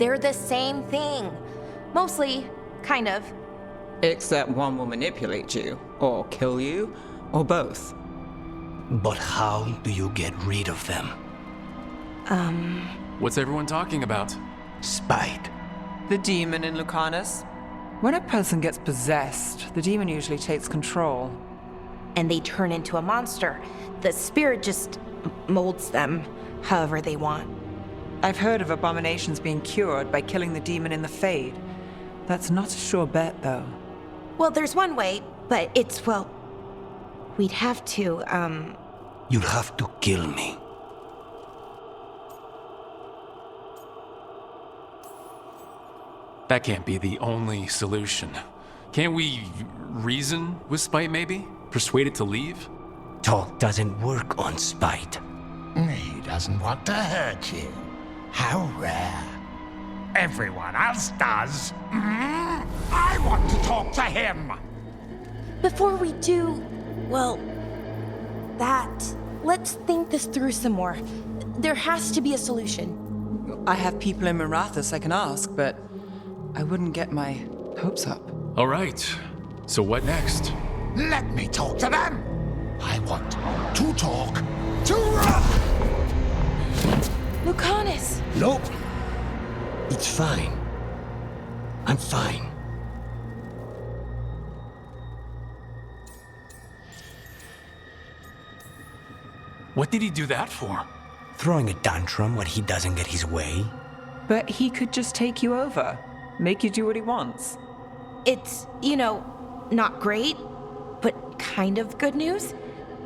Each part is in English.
They're the same thing. Mostly, kind of. Except one will manipulate you, or kill you, or both. But how do you get rid of them? What's everyone talking about? Spite. The demon in Lucanus. When a person gets possessed, the demon usually takes control. And they turn into a monster. The spirit just molds them however they want. I've heard of abominations being cured by killing the demon in the Fade. That's not a sure bet, though. Well, there's one way, but it's, well, we'd have to, You'll have to kill me. That can't be the only solution. Can't we reason with Spite, maybe? Persuade it to leave? Talk doesn't work on spite. He doesn't want to hurt you. How rare. Everyone else does. I want to talk to him. before we do, well, let's think this through some more. There has to be a solution. I have people in Marathas I can ask, but I wouldn't get my hopes up. All right. So what next? Let me talk to them. I want to talk to Rook. Lucanus! Nope. It's fine. I'm fine. What did he do that for? Throwing a tantrum when he doesn't get his way? But he could just take you over, make you do what he wants. It's, not great, but kind of good news,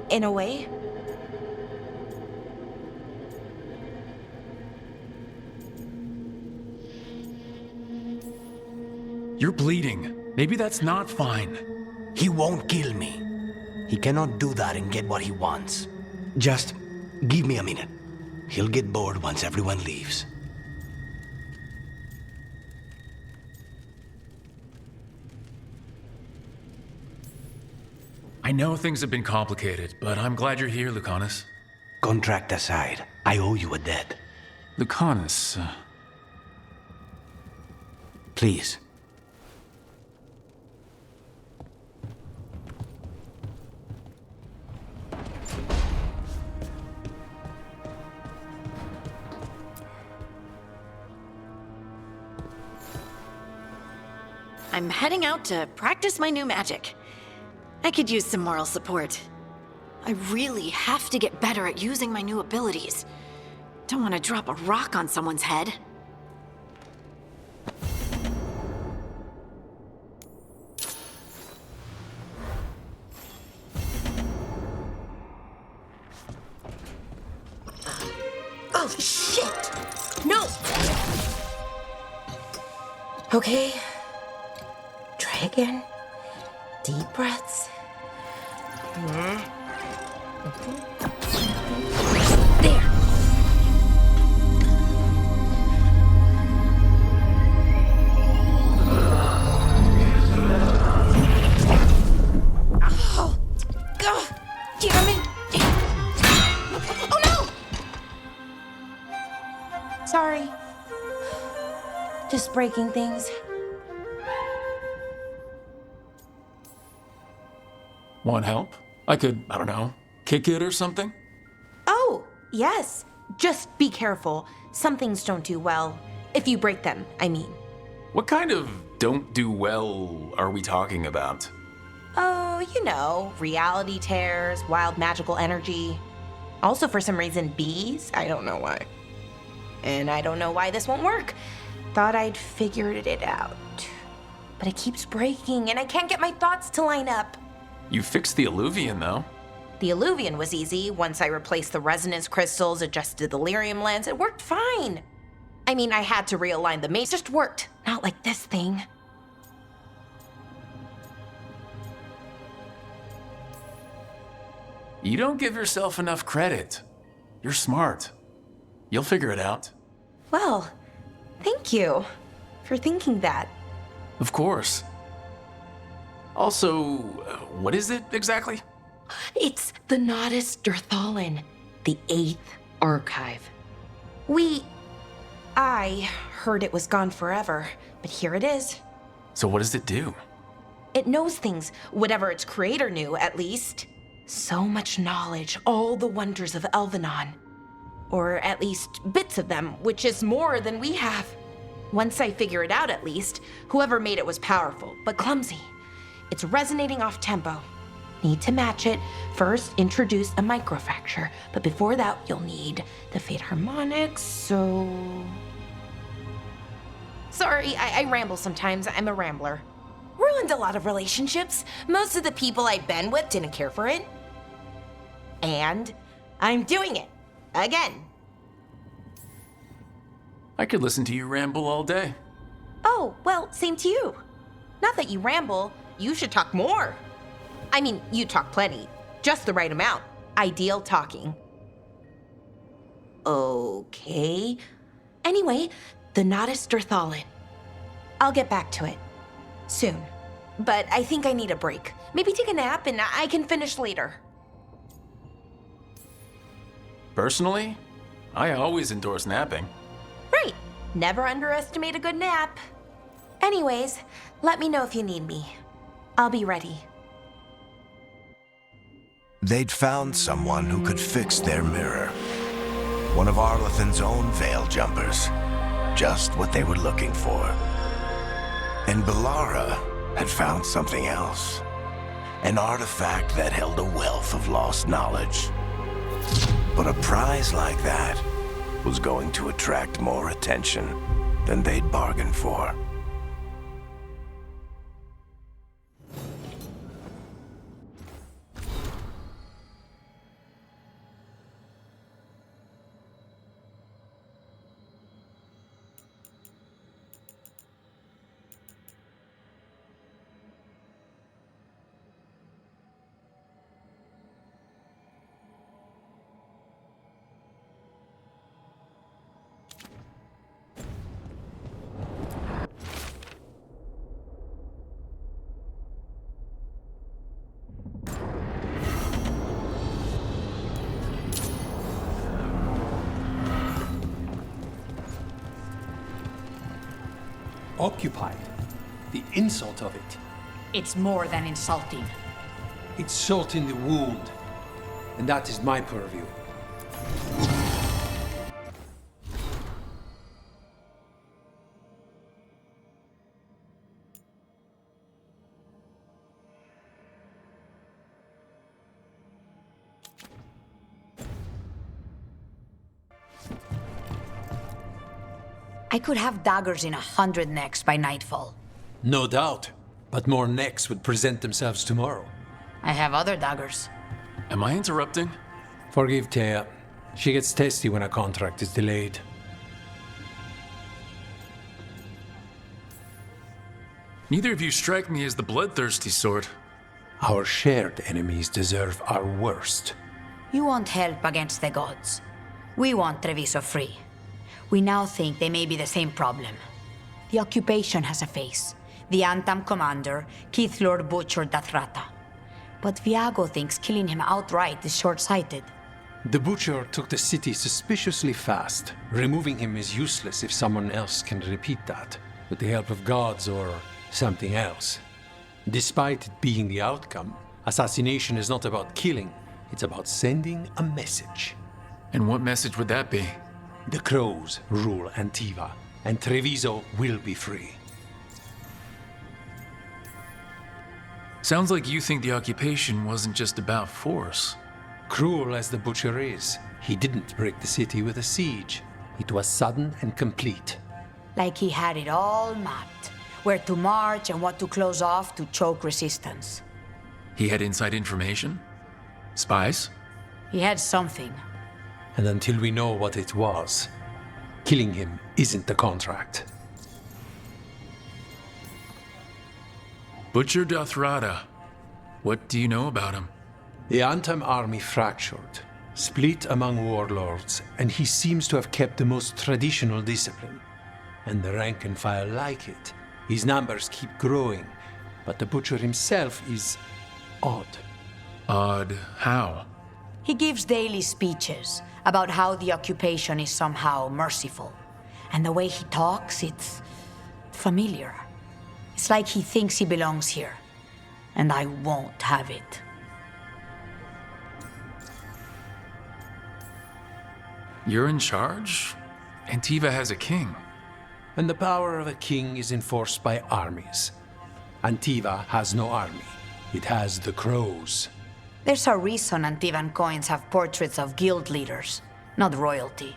in a way. You're bleeding. Maybe that's not fine. He won't kill me. He cannot do that and get what he wants. Just give me a minute. He'll get bored once everyone leaves. I know things have been complicated, but I'm glad you're here, Lucanus. Contract aside, I owe you a debt. Lucanus, Please. I'm heading out to practice my new magic. I could use some moral support. I really have to get better at using my new abilities. Don't want to drop a rock on someone's head. Oh, shit! No! Okay. Try again. Deep breaths. There! Oh! God! Damn it! Oh no! Sorry. Just breaking things. want help? I could, I don't know, kick it or something? Oh, yes. Just be careful. Some things don't do well. If you break them, I mean. What kind of don't do well are we talking about? Oh, reality tears, wild magical energy. Also, for some reason, bees. I don't know why. And I don't know why this won't work. Thought I'd figured it out. But it keeps breaking, and I can't get my thoughts to line up. You fixed the Alluvian, though. The Alluvian was easy. Once I replaced the resonance crystals, adjusted the lyrium lens, it worked fine. I mean, I had to realign the maze. It just worked. Not like this thing. You don't give yourself enough credit. You're smart. You'll figure it out. Well, thank you for thinking that. Of course. Also, what is it exactly? It's the Nodus Dirthalin, the 8th archive. I heard it was gone forever, but here it is. So what does it do? It knows things, whatever its creator knew, at least. So much knowledge, all the wonders of Elvenon. Or at least bits of them, which is more than we have. Once I figure it out, at least, whoever made it was powerful, but clumsy. It's resonating off tempo. Need to match it. First, introduce a microfracture, but before that, you'll need the Fate harmonics, so... Sorry, I ramble sometimes. I'm a rambler. Ruined a lot of relationships. Most of the people I've been with didn't care for it. And I'm doing it. Again. I could listen to you ramble all day. Oh, well, same to you. Not that you ramble, you should talk more. I mean, you talk plenty. Just the right amount. Ideal talking. Okay. Anyway, the Nodus Dirthalin. I'll get back to it. Soon. But I think I need a break. Maybe take a nap and I can finish later. Personally, I always endorse napping. Right. Never underestimate a good nap. Anyways, let me know if you need me. I'll be ready. They'd found someone who could fix their mirror. One of Arlathan's own Veil Jumpers. Just what they were looking for. And Bellara had found something else. An artifact that held a wealth of lost knowledge. But a prize like that was going to attract more attention than they'd bargained for. Occupied. The insult of it. It's more than insulting. It's salt in the wound. And that is my purview. I could have daggers in 100 necks by nightfall. No doubt. But more necks would present themselves tomorrow. I have other daggers. Am I interrupting? Forgive Thea. She gets testy when a contract is delayed. Neither of you strike me as the bloodthirsty sort. Our shared enemies deserve our worst. You want help against the gods. We want Treviso free. We now think they may be the same problem. The occupation has a face. The Antam commander, Keith Lord Butcher Dathrata. But Viago thinks killing him outright is short-sighted. The Butcher took the city suspiciously fast. Removing him is useless if someone else can repeat that, with the help of gods or something else. Despite it being the outcome, assassination is not about killing, it's about sending a message. And what message would that be? The Crows rule Antiva, and Treviso will be free. Sounds like you think the occupation wasn't just about force. Cruel as the Butcher is, he didn't break the city with a siege. It was sudden and complete. Like he had it all mapped. Where to march and what to close off to choke resistance. He had inside information? Spies? He had something. And until we know what it was, killing him isn't the contract. Butcher Dathrata. What do you know about him? The Antam army fractured, split among warlords, and he seems to have kept the most traditional discipline. And the rank and file like it. His numbers keep growing, but the Butcher himself is odd. Odd how? He gives daily speeches about how the occupation is somehow merciful. And the way he talks, it's familiar. It's like he thinks he belongs here. And I won't have it. You're in charge? Antiva has a king. And the power of a king is enforced by armies. Antiva has no army. It has the crows. There's a reason Antivan coins have portraits of guild leaders, not royalty.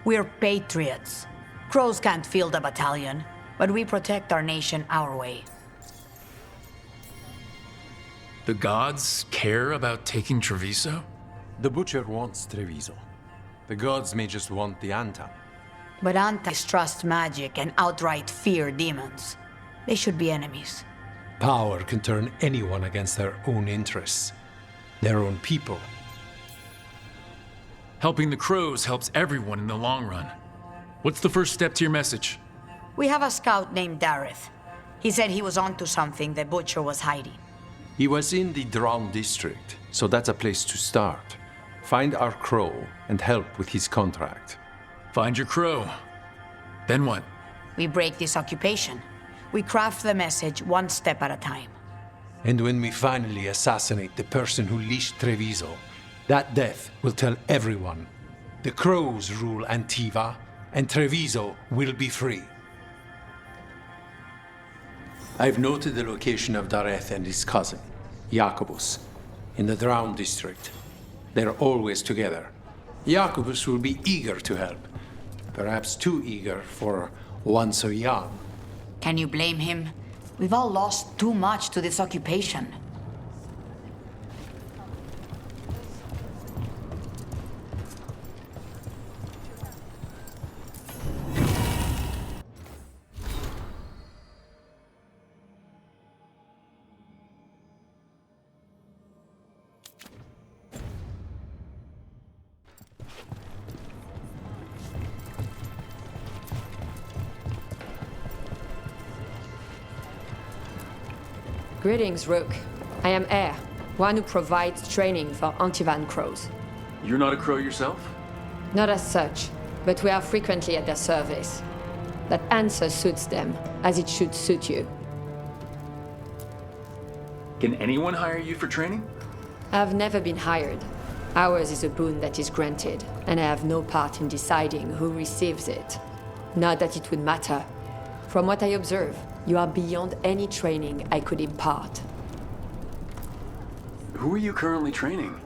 We're patriots. Crows can't field a battalion, but we protect our nation our way. The gods care about taking Treviso? The Butcher wants Treviso. The gods may just want the Antam. But Antams trust magic and outright fear demons. They should be enemies. Power can turn anyone against their own interests, their own people. Helping the crows helps everyone in the long run. What's the first step to your message? We have a scout named Dareth. He said he was onto something the Butcher was hiding. He was in the Drown district, so that's a place to start. Find our crow and help with his contract. Find your crow. Then what? We break this occupation. We craft the message one step at a time. And when we finally assassinate the person who leashed Treviso, that death will tell everyone. The crows rule Antiva, and Treviso will be free. I've noted the location of Dareth and his cousin, Jacobus, in the Drown district. They're always together. Jacobus will be eager to help. Perhaps too eager for one so young. Can you blame him? We've all lost too much to this occupation. Greetings, Rook. I am Air, one who provides training for Antivan crows. You're not a crow yourself? Not as such, but we are frequently at their service. That answer suits them, as it should suit you. Can anyone hire you for training? I've never been hired. Ours is a boon that is granted, and I have no part in deciding who receives it. Not that it would matter. From what I observe, you are beyond any training I could impart. Who are you currently training?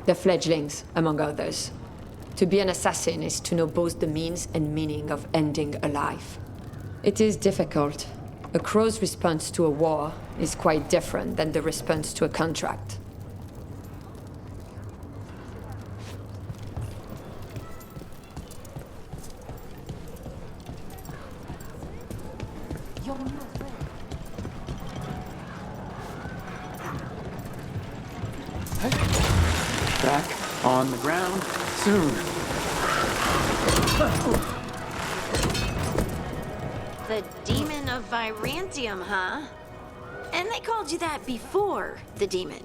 The fledglings, among others. To be an assassin is to know both the means and meaning of ending a life. It is difficult. A crow's response to a war is quite different than the response to a contract. Back on the ground soon. The demon of Virantium, huh? And they called you that before the demon.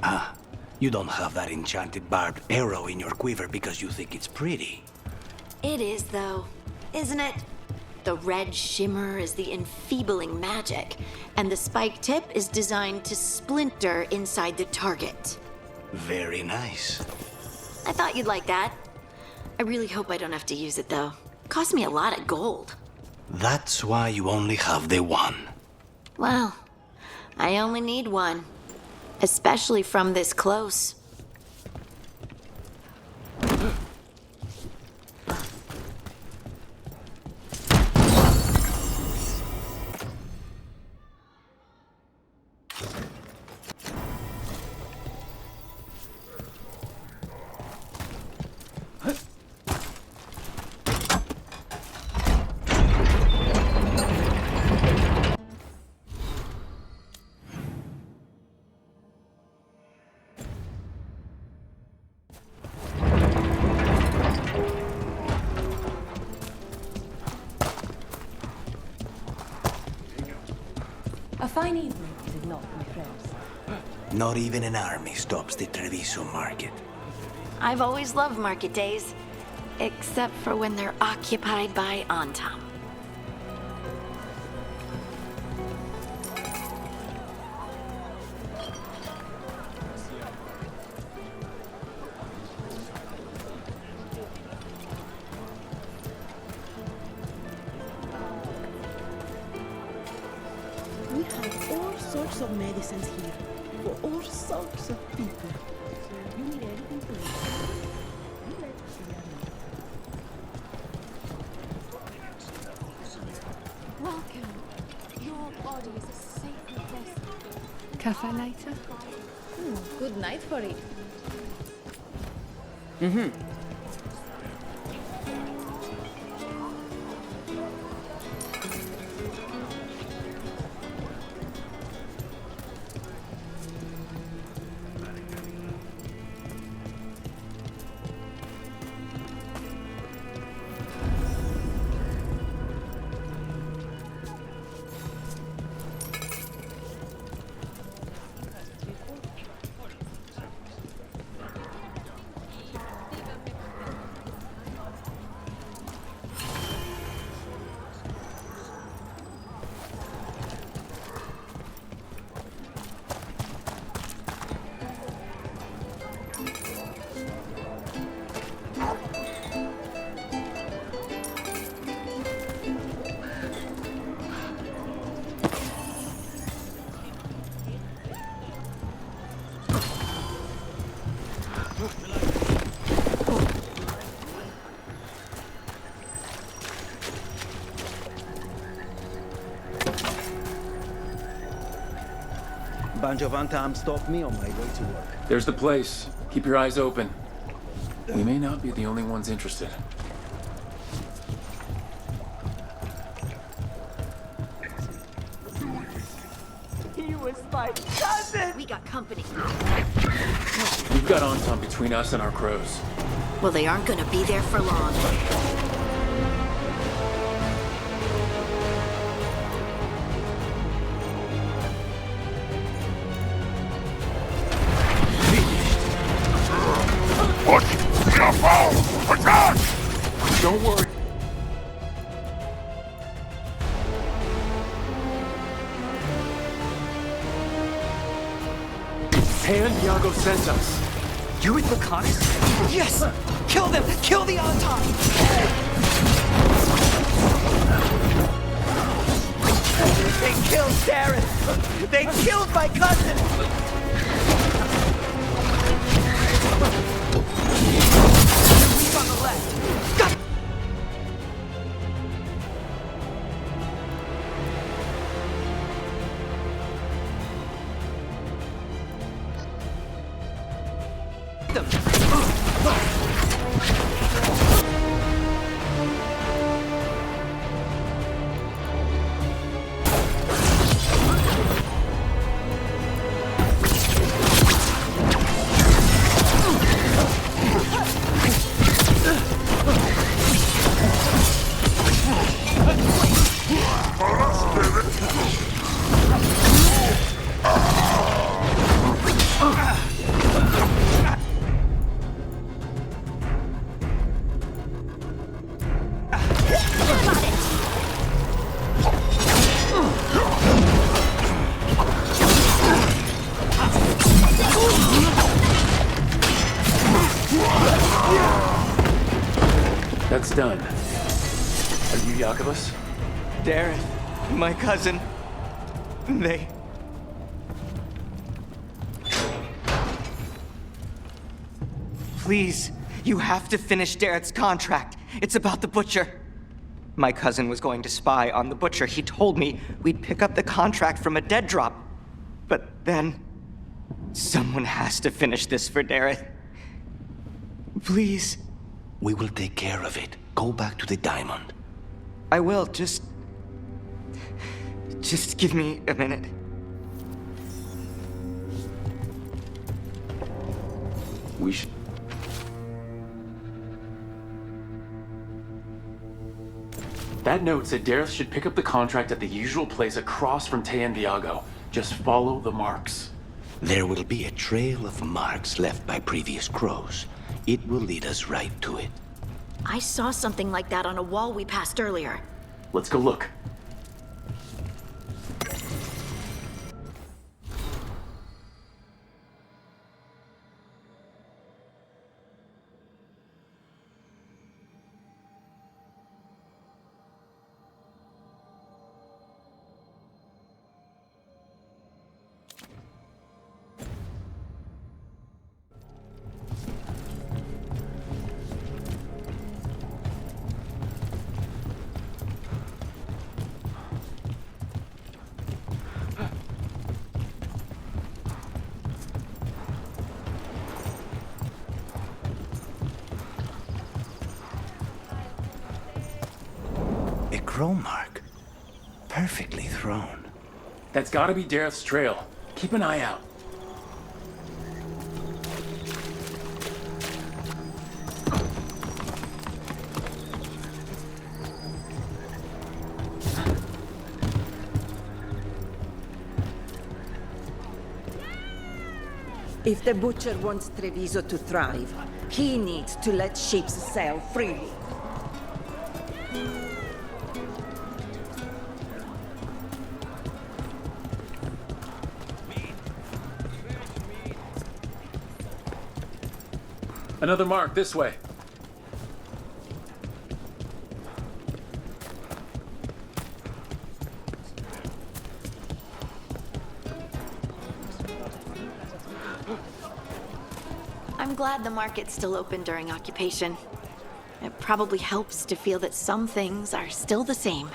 Ah, you don't have that enchanted barbed arrow in your quiver because you think it's pretty. It is, though, isn't it? The red shimmer is the enfeebling magic, and the spike tip is designed to splinter inside the target. Very nice. I thought you'd like that. I really hope I don't have to use it, though. Cost me a lot of gold. That's why you only have the one. Well, I only need one. Especially from this close. A fine evening, is it not, my friends? Not even an army stops the Treviso market. I've always loved market days. Except for when they're occupied by Antam. We have all sorts of medicines here for all sorts of people. So you need anything to eat. You let Sia know. Welcome. Your body is a sacred vessel. Cafe later? Good night for it. Bunch of Antam stopped me on my way to work. There's the place. Keep your eyes open. We may not be the only ones interested. He was my cousin! We got company. We've got Anton between us and our crows. Well, they aren't gonna be there for long. Push your foe! Attack! Don't worry. Diago sent us. You with Lucanus? Yes! Kill them! Kill the Anton! They killed Darren! They killed my cousin! Leave on the left! Got them! That's done. Are you Jacobus? Darren, my cousin, they... Please, you have to finish Darren's contract. It's about the Butcher. My cousin was going to spy on the Butcher. He told me we'd pick up the contract from a dead drop. But then... someone has to finish this for Darren. Please. We will take care of it. Go back to the diamond. I will, just give me a minute. We should... That note said Dareth should pick up the contract at the usual place across from Diago. Just follow the marks. There will be a trail of marks left by previous crows. It will lead us right to it. I saw something like that on a wall we passed earlier. Let's go look. A crow mark. Perfectly thrown. That's gotta be Dareth's trail. Keep an eye out. If the Butcher wants Treviso to thrive, he needs to let ships sail freely. Another mark this way. I'm glad the market's still open during occupation. It probably helps to feel that some things are still the same.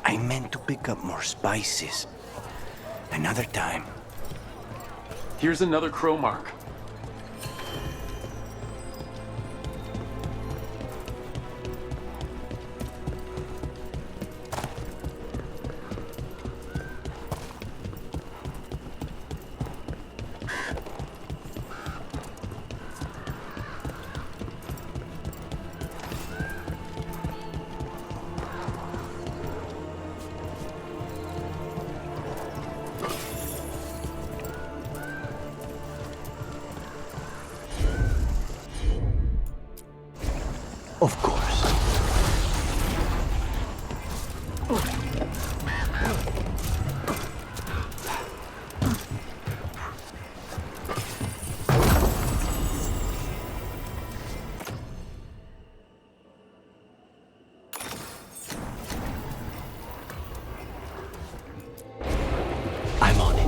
I meant to pick up more spices. Another time. Here's another crow mark. Of course. I'm on it.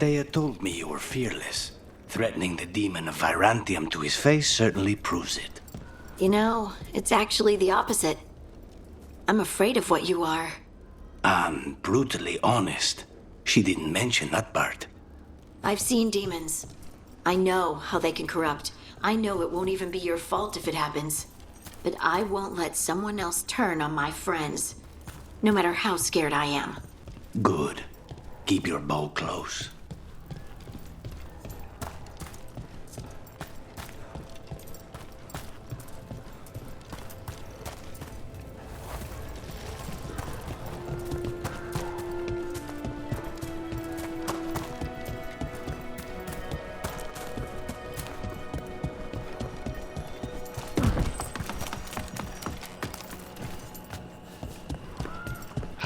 They had told me you were fearless. Threatening the demon of Virantium to his face certainly proves it. You know, it's actually the opposite. I'm afraid of what you are. I'm brutally honest. She didn't mention that part. I've seen demons. I know how they can corrupt. I know it won't even be your fault if it happens. But I won't let someone else turn on my friends, no matter how scared I am. Good. Keep your bow close.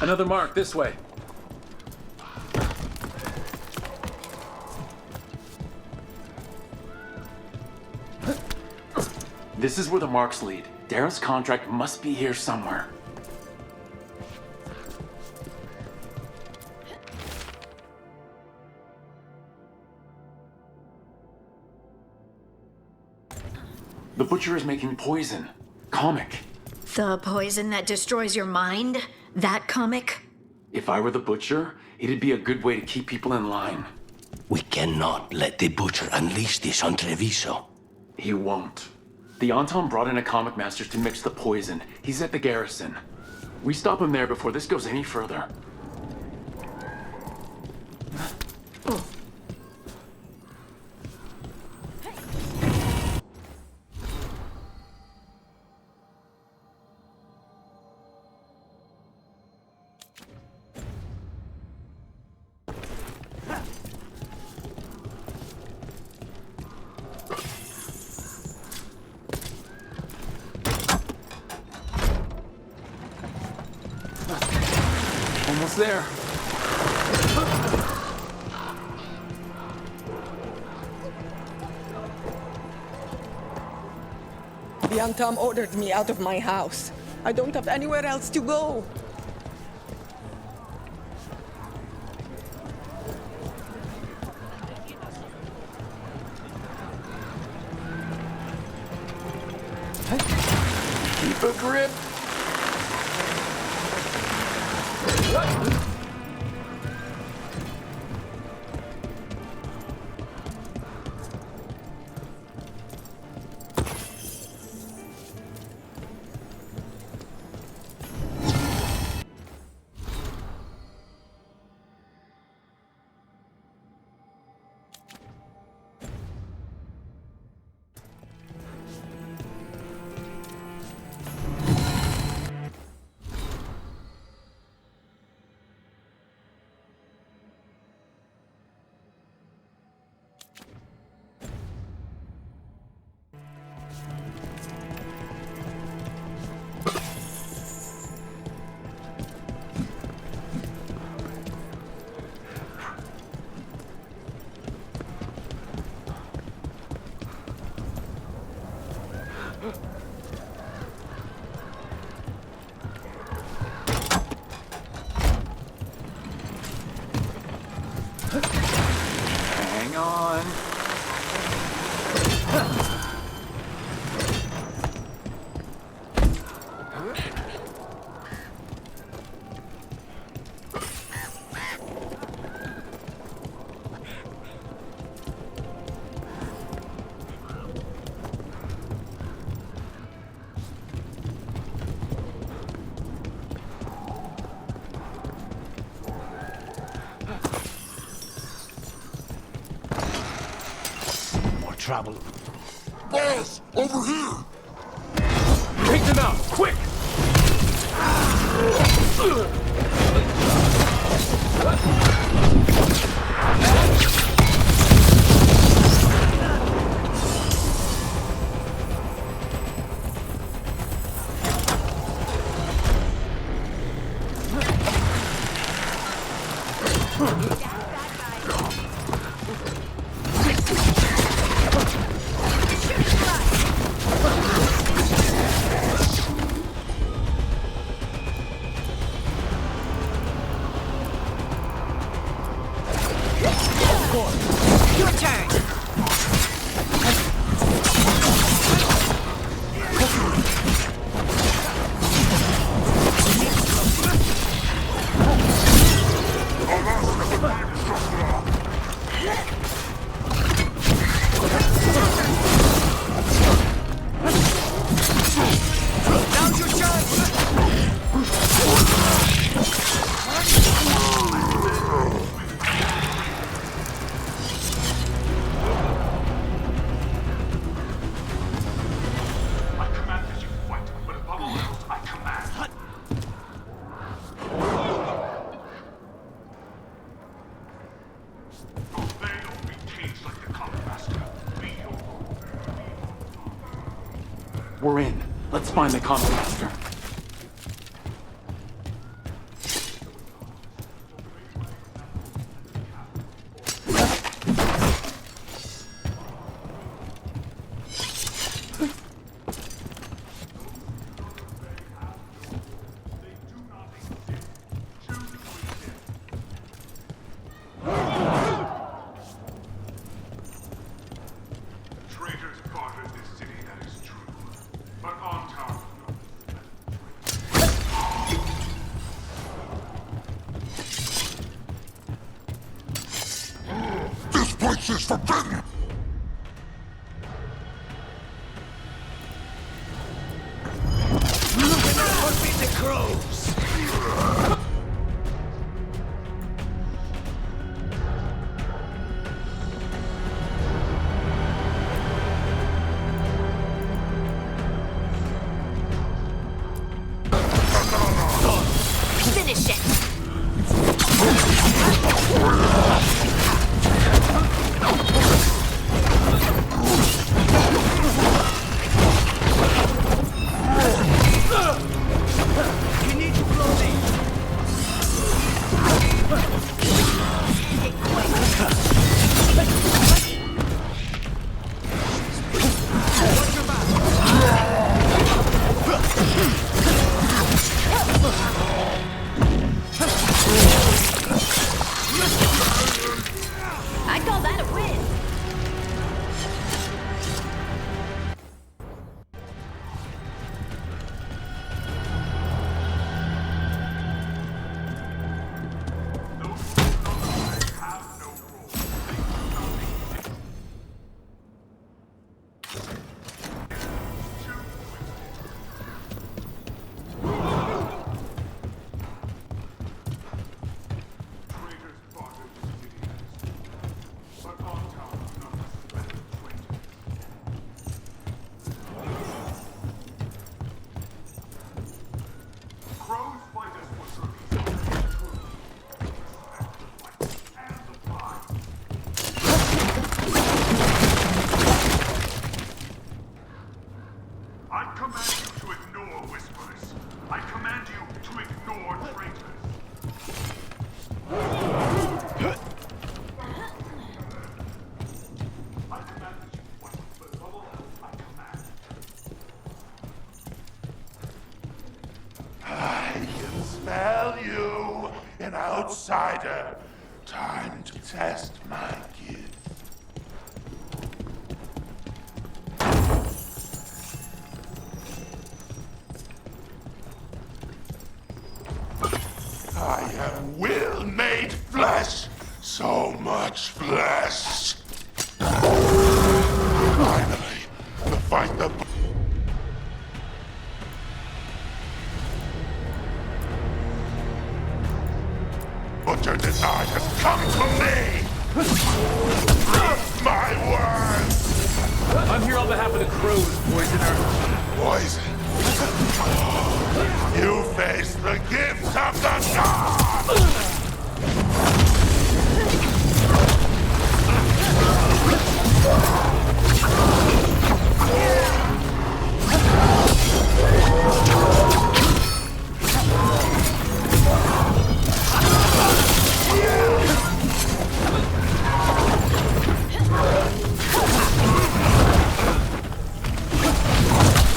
Another mark this way. This is where the marks lead. Dareth's contract must be here somewhere. The Butcher is making poison. Comic. The poison that destroys your mind? That comic? If I were the Butcher, it'd be a good way to keep people in line. We cannot let the Butcher unleash this on Treviso. He won't. The Anton brought in a comic master to mix the poison. He's at the garrison. We stop him there before this goes any further. Almost there. The Antam ordered me out of my house. I don't have anywhere else to go. Keep a grip. Hang on. Trouble. Boss, over here! Take them out, quick! Your turn. Now's your chance! We're in. Let's find the Common Master. This is forbidden! Put me to crows! Finish it. tell you, an outsider. Time to test my gift. I am will made flesh. So much flesh. Finally, the fight the butcher denied has come to me! My word! I'm here on behalf of the crows, poisoner. Poison? You face the gift of the gods!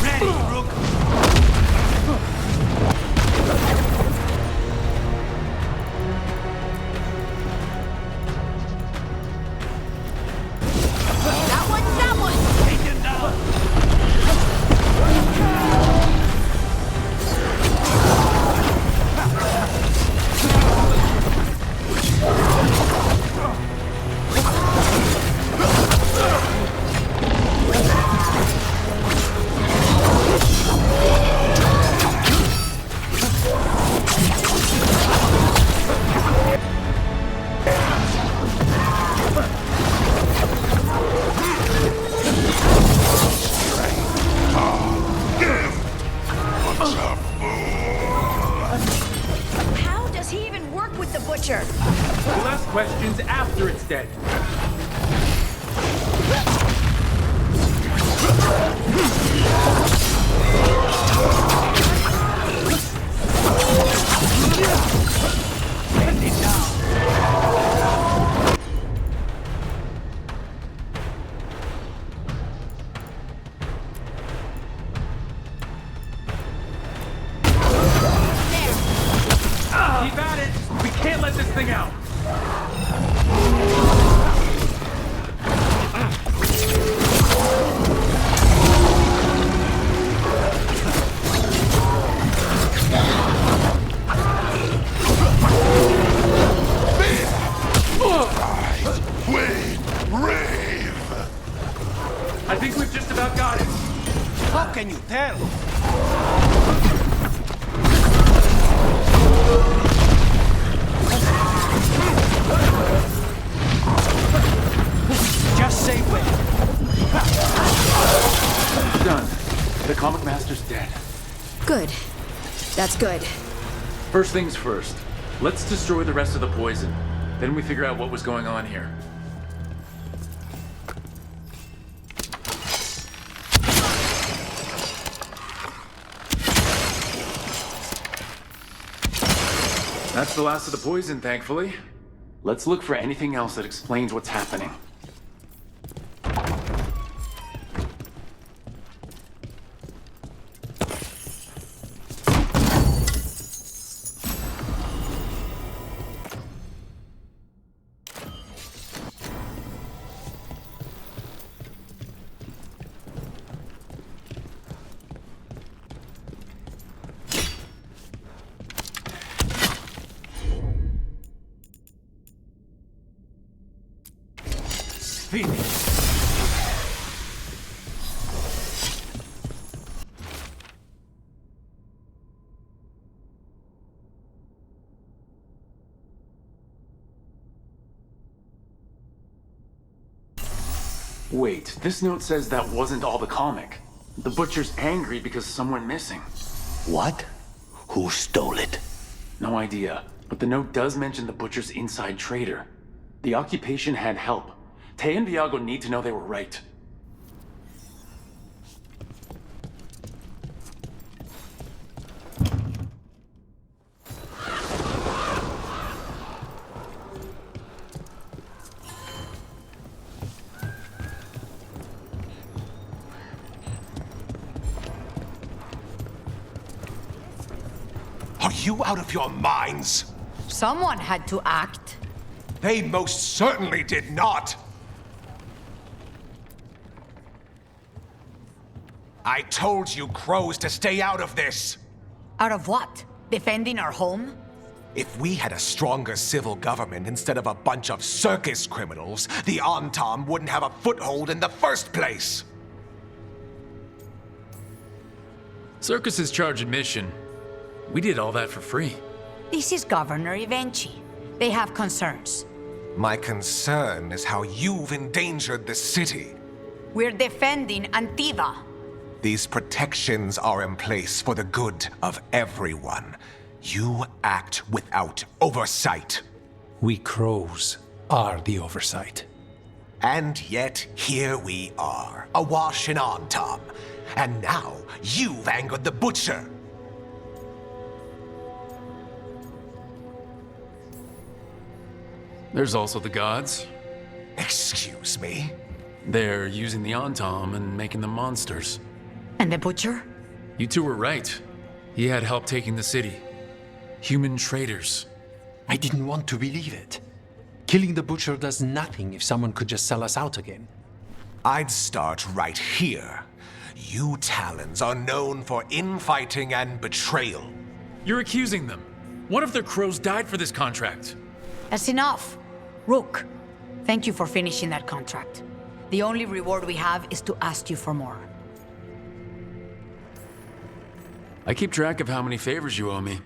Ready, Rook! That one! Take him down! How does he even work with the butcher? We'll ask questions after it's dead. Hand it down. Keep at it! We can't let this thing out! I think we've just about got it. How can you tell? Just say when. Done. The Comic Master's dead. Good. That's good. First things first. Let's destroy the rest of the poison. Then we figure out what was going on here. That's the last of the poison, thankfully. Let's look for anything else that explains what's happening. Wait, this note says that wasn't all the comic. The butcher's angry because someone missing. What? Who stole it? No idea, but the note does mention the butcher's inside trader. The occupation had help. Tay and Viago need to know they were right. Are you out of your minds? Someone had to act. They most certainly did not. I told you crows to stay out of this. Out of what? Defending our home? If we had a stronger civil government instead of a bunch of circus criminals, the Antam wouldn't have a foothold in the first place. Circuses charge admission. We did all that for free. This is Governor Ivenchi. They have concerns. My concern is how you've endangered the city. We're defending Antiva. These protections are in place for the good of everyone. You act without oversight. We crows are the oversight. And yet, here we are, awash in Antam. And now, you've angered the Butcher. There's also the gods. Excuse me? They're using the Antam and making them monsters. And the Butcher? You two were right. He had help taking the city. Human traitors. I didn't want to believe it. Killing the Butcher does nothing if someone could just sell us out again. I'd start right here. You Talons are known for infighting and betrayal. You're accusing them. What if their crows died for this contract? That's enough. Rook, thank you for finishing that contract. The only reward we have is to ask you for more. I keep track of how many favors you owe me.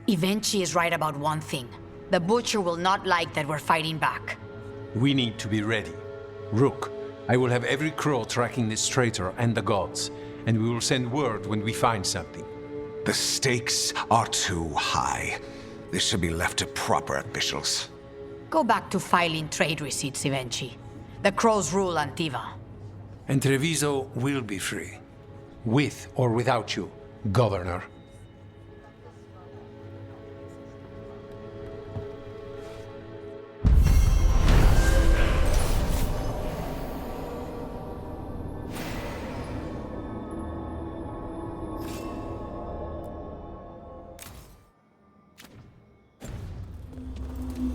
Ivenchi is right about one thing. The Butcher will not like that we're fighting back. We need to be ready. Rook, I will have every crow tracking this traitor and the gods, and we will send word when we find something. The stakes are too high. This should be left to proper officials. Go back to filing trade receipts, Ivenchi. The crows rule Antiva. And Treviso will be free. With or without you, Governor.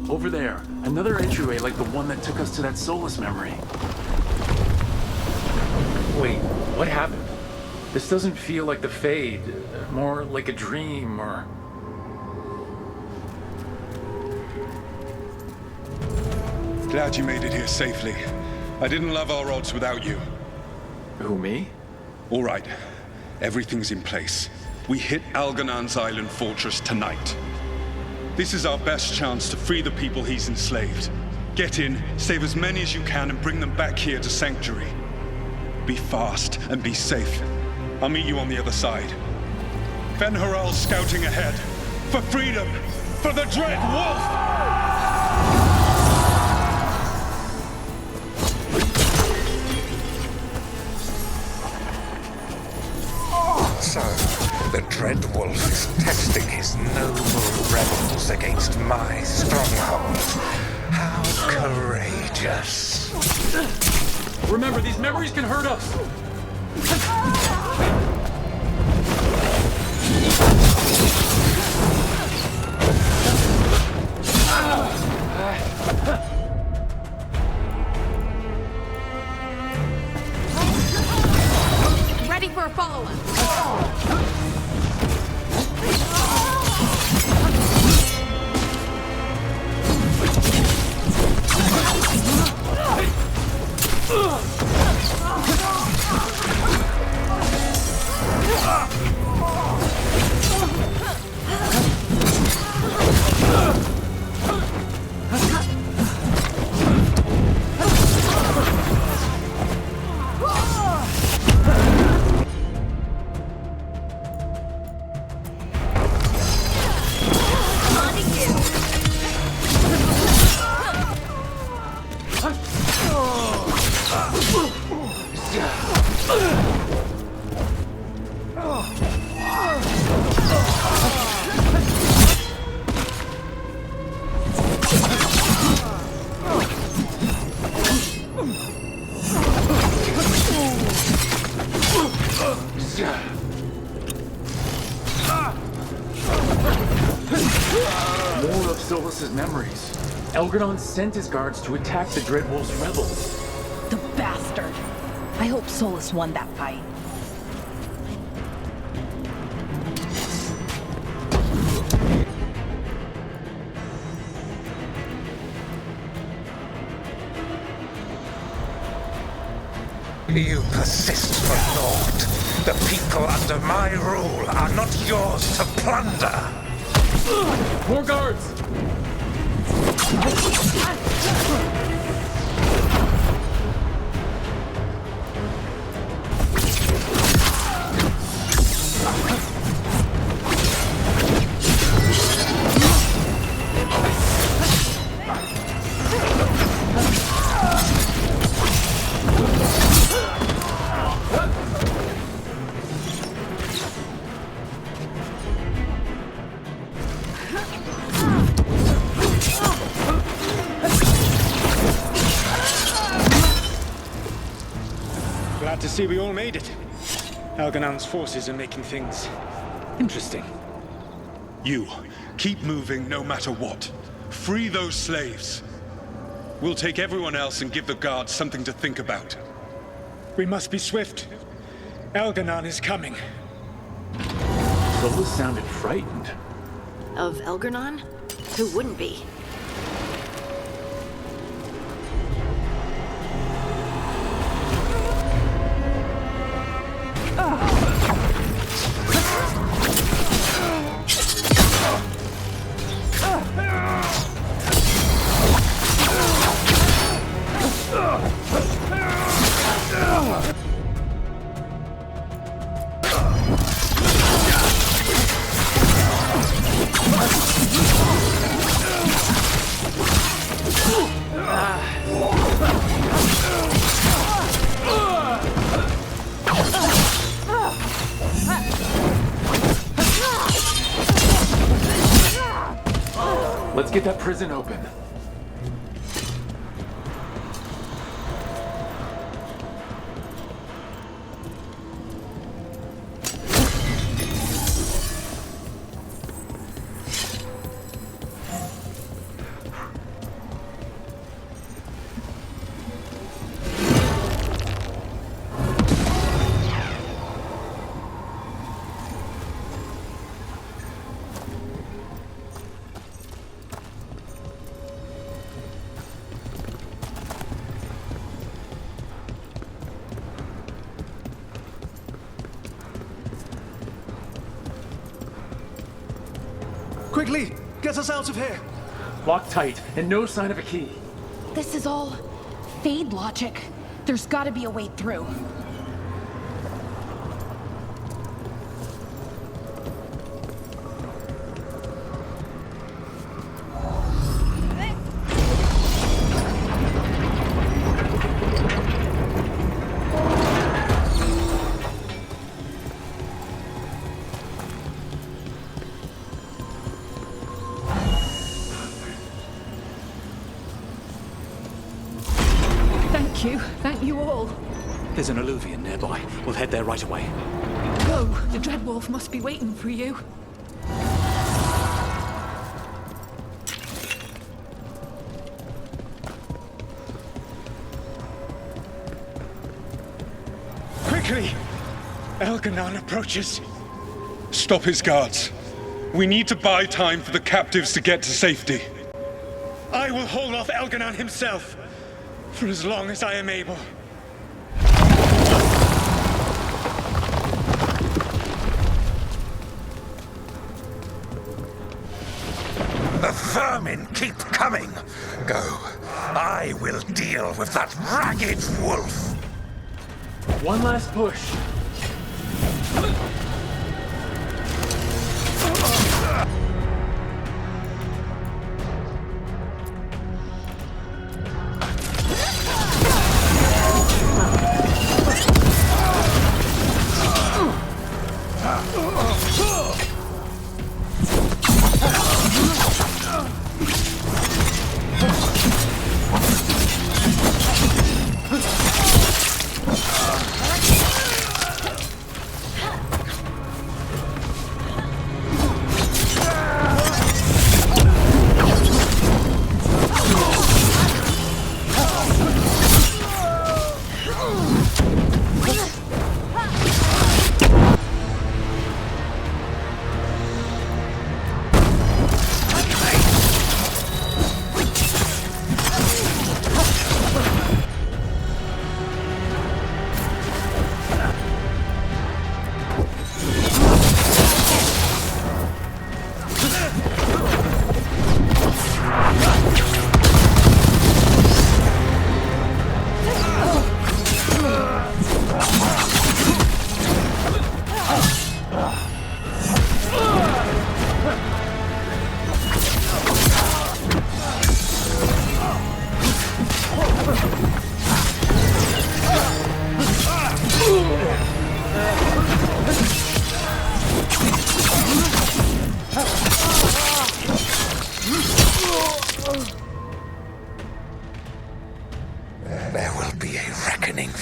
Over there, another entryway like the one that took us to that Solas memory. Wait, what happened? This doesn't feel like the Fade, more like a dream or... Glad you made it here safely. I didn't love our odds without you. Who, me? All right, everything's in place. We hit Alganan's island fortress tonight. This is our best chance to free the people he's enslaved. Get in, save as many as you can, and bring them back here to Sanctuary. Be fast and be safe. I'll meet you on the other side. Fen-Haral's scouting ahead. For freedom! For the Dread Wolf! So, the Dread Wolf is testing his noble rebels against my stronghold. How courageous. Remember, these memories can hurt us! Ready for a follow-up. More of Solas' memories. Elgardon sent his guards to attack the Dreadwolf's rebels. The bastard! I hope Solas won that fight. You persist for naught. The people under my rule are not yours to plunder. More guards! Glad to see we all made it. Alganan's forces are making things interesting. You, keep moving no matter what. Free those slaves. We'll take everyone else and give the guards something to think about. We must be swift. Elganan is coming. Solas sounded frightened. Of Elgarnon? Who wouldn't be? Let's get that prison open. Quickly, get us out of here. Lock tight, and no sign of a key. This is all Fade logic. There's gotta be a way through. Thank you all. There's an alluvion nearby. We'll head there right away. Go! The Dreadwolf must be waiting for you. Quickly! Elganan approaches. Stop his guards. We need to buy time for the captives to get to safety. I will hold off Elganan himself for as long as I am able. The vermin keep coming. Go. I will deal with that ragged wolf. One last push.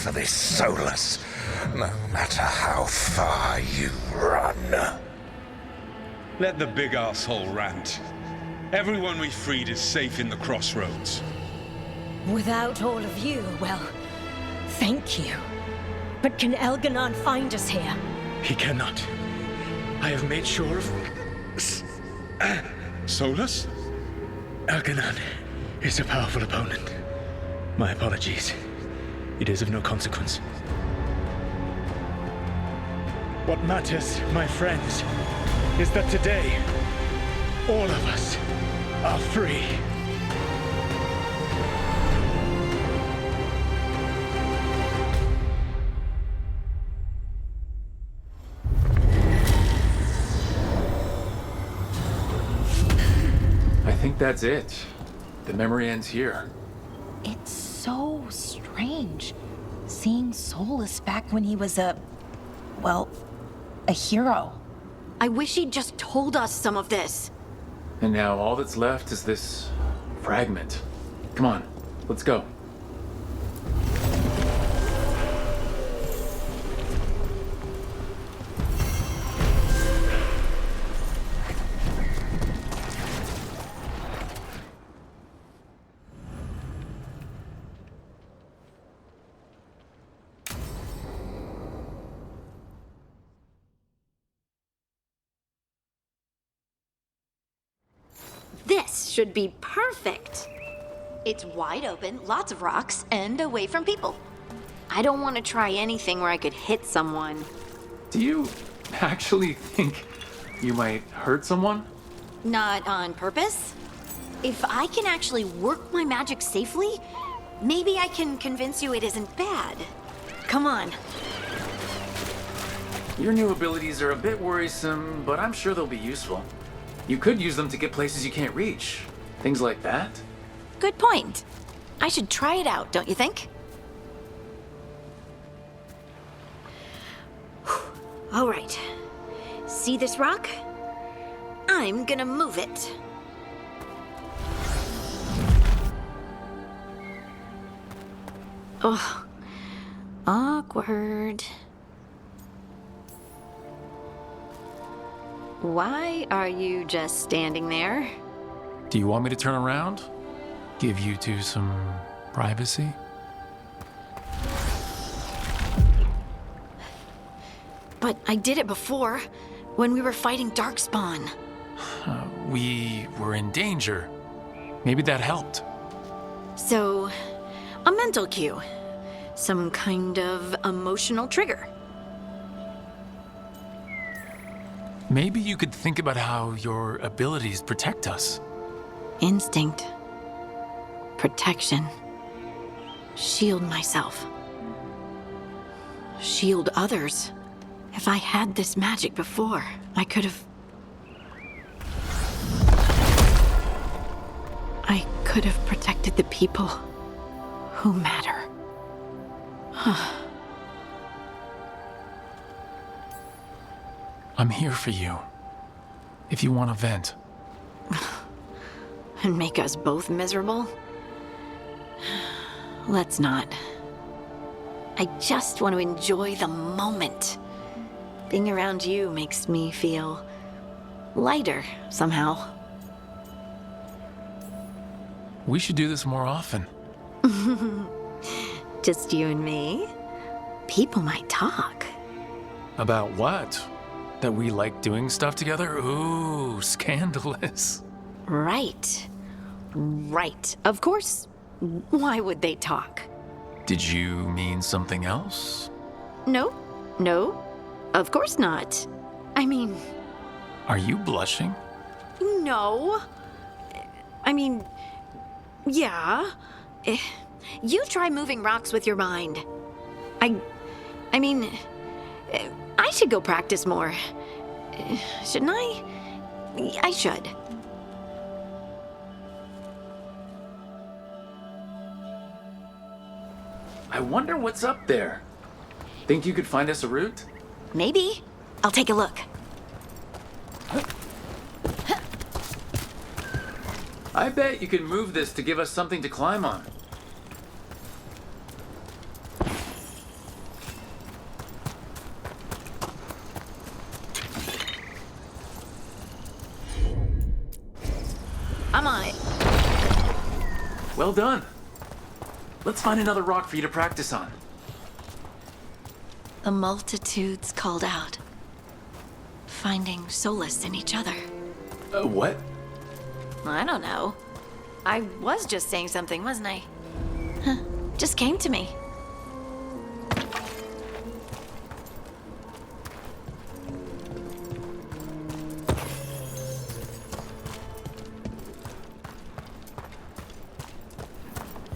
for this, Solas, no matter how far you run. Let the big asshole rant. Everyone we freed is safe in the crossroads. Without all of you, well, thank you. But can Elganon find us here? He cannot. I have made sure of... Solas? Elganon is a powerful opponent. My apologies. It is of no consequence. What matters, my friends, is that today, all of us are free. I think that's it. The memory ends here. It's so strange seeing Solas back when he was a hero. I wish he'd just told us some of this. And now all that's left is this fragment. Come on, let's go. This should be perfect. It's wide open, lots of rocks, and away from people. I don't want to try anything where I could hit someone. Do you actually think you might hurt someone? Not on purpose. If I can actually work my magic safely, maybe I can convince you it isn't bad. Come on. Your new abilities are a bit worrisome, but I'm sure they'll be useful. You could use them to get places you can't reach. Things like that. Good point. I should try it out, don't you think? All right. See this rock? I'm gonna move it. Oh, awkward. Why are you just standing there? Do you want me to turn around? Give you two some privacy? But I did it before, when we were fighting Darkspawn. We were in danger. Maybe that helped. So, a mental cue. Some kind of emotional trigger. Maybe you could think about how your abilities protect us. Instinct. Protection. Shield myself. Shield others. If I had this magic before, I could have... I could have protected the people who matter. I'm here for you. If you want to vent. And make us both miserable? Let's not. I just want to enjoy the moment. Being around you makes me feel lighter somehow. We should do this more often. Just you and me? People might talk. About what? That we like doing stuff together? Ooh, scandalous. Right. Right. Of course. Why would they talk? Did you mean something else? No. No. Of course not. I mean... Are you blushing? No. I mean... Yeah. You try moving rocks with your mind. I mean... I should go practice more. Shouldn't I? I should. I wonder what's up there. Think you could find us a route? Maybe. I'll take a look. I bet you can move this to give us something to climb on. Come on. Well done. Let's find another rock for you to practice on. The multitudes called out, finding solace in each other. What? I don't know. I was just saying something, wasn't I? Huh. Just came to me.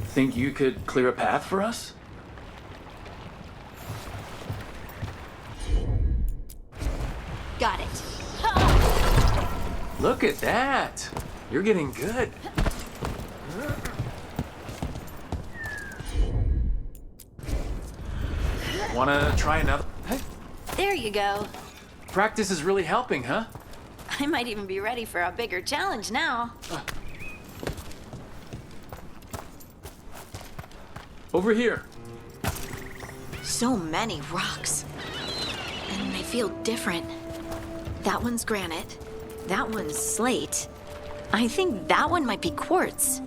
Think you could clear a path for us? Got it. Look at that! You're getting good. Wanna try another? There you go. Practice is really helping, huh? I might even be ready for a bigger challenge now. Over here. So many rocks. And they feel different. That one's granite. That one's slate. I think that one might be quartz.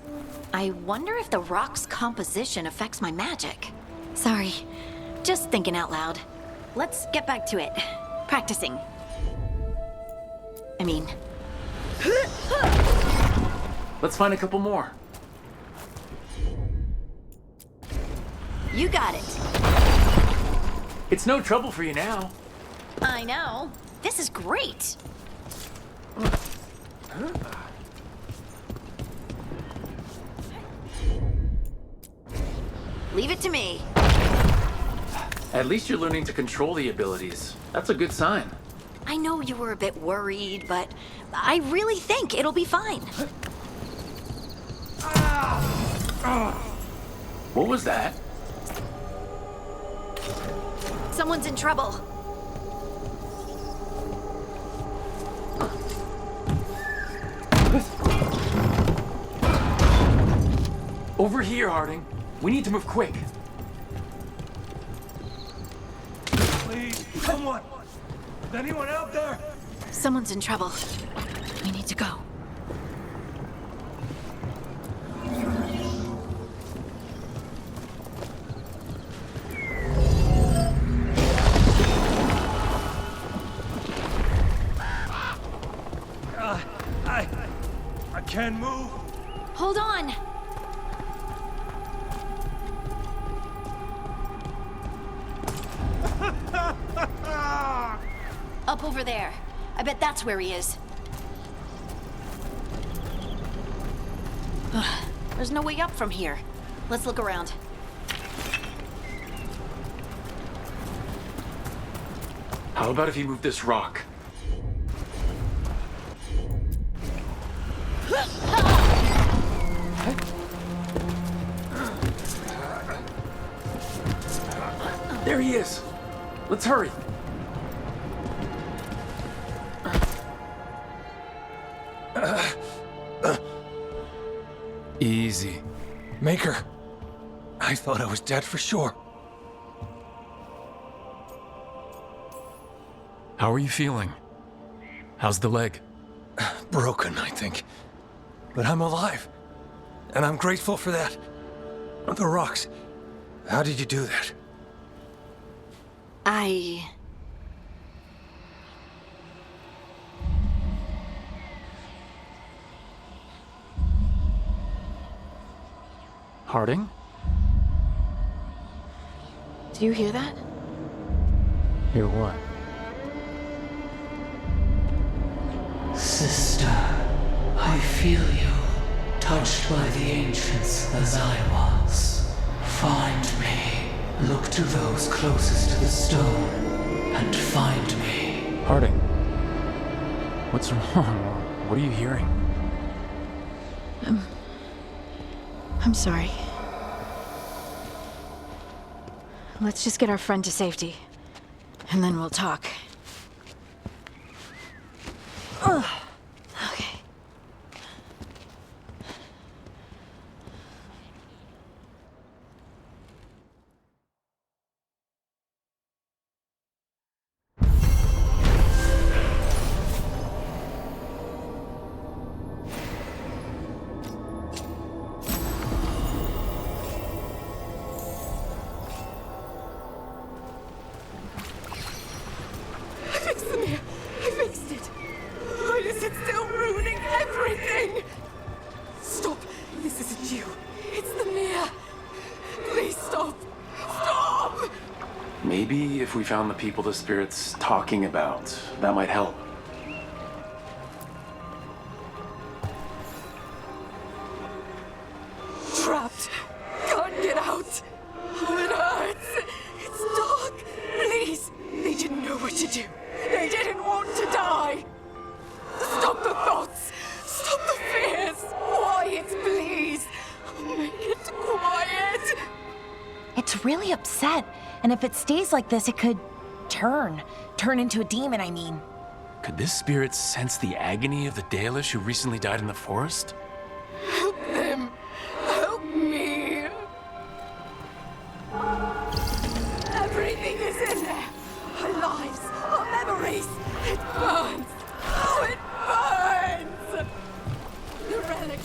I wonder if the rock's composition affects my magic. Sorry, just thinking out loud. Let's get back to it. Practicing. I mean... Let's find a couple more. You got it. It's no trouble for you now. I know. This is great. Leave it to me. At least you're learning to control the abilities. That's a good sign. I know you were a bit worried, but I really think it'll be fine. What was that? Someone's in trouble. Over here, Harding. We need to move quick. Please, someone! Is anyone out there? Someone's in trouble. We need to go. I can't move. Hold on. Up over there. I bet that's where he is. There's no way up from here. Let's look around. How about if you move this rock? There he is. Let's hurry. Easy. Maker, I thought I was dead for sure. How are you feeling? How's the leg? Broken, I think. But I'm alive. And I'm grateful for that. The rocks. How did you do that? Harding? Do you hear that? Hear what? Sister, I feel you, touched by the ancients as I was. Find me. Look to those closest to the stone, and find me. Harding. What's wrong? What are you hearing? I'm sorry. Let's just get our friend to safety, and then we'll talk. Ugh. Okay. if we found the people the spirit's talking about? That might help. Trapped. Can't get out. It hurts. It's dark. Please. They didn't know what to do. They didn't want to die. Stop the thoughts. Stop the fears. Quiet, please. Make it quiet. It's really upset, and if it stays like this, it could turn into a demon, I mean. Could this spirit sense the agony of the Dalish who recently died in the forest? Help them. Help me. Everything is in there. Our lives, our memories. It burns. Oh, it burns. The relic.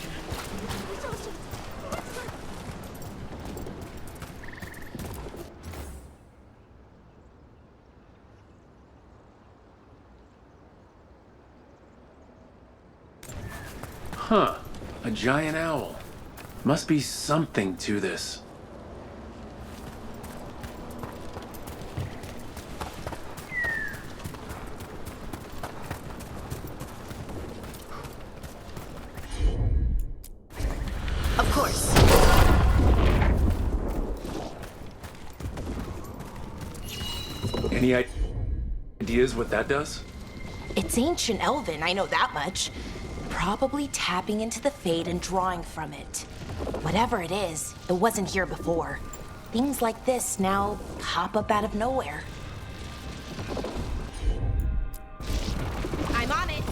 Huh. A giant owl. Must be something to this. Of course. Any ideas what that does? It's ancient Elven, I know that much. Probably tapping into the Fade and drawing from it. Whatever it is, it wasn't here before. Things like this now pop up out of nowhere. I'm on it.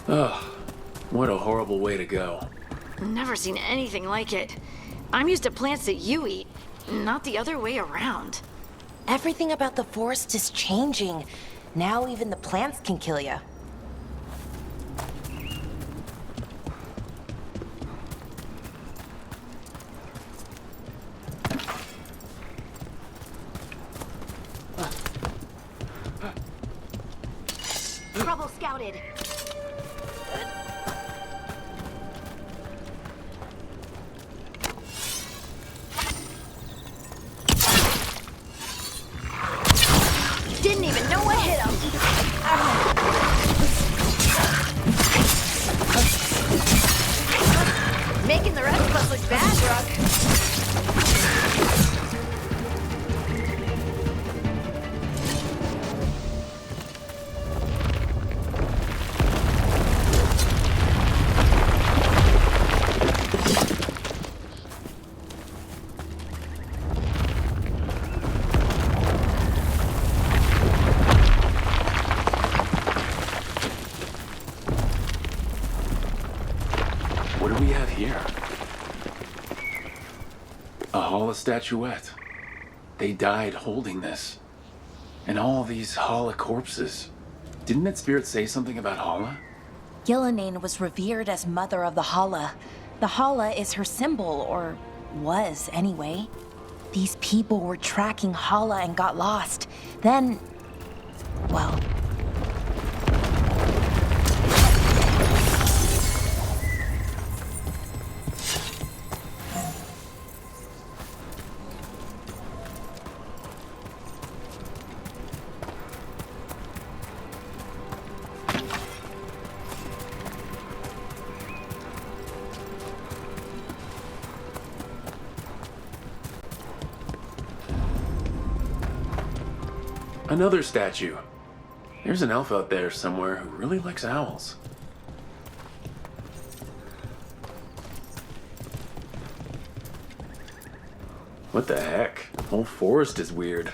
Ugh, what a horrible way to go. Never seen anything like it. I'm used to plants that you eat, not the other way around. Everything about the forest is changing. Now even the plants can kill you. Trouble scouted. Didn't even know what hit him. Making the rest of us look bad, Rook. What do we have here? A Hala statuette. They died holding this. And all these Hala corpses. Didn't that spirit say something about Hala? Gillenane was revered as mother of the Hala. The Hala is her symbol, or was anyway. These people were tracking Hala and got lost. Then, well... Another statue. There's an elf out there somewhere who really likes owls. What the heck? The whole forest is weird.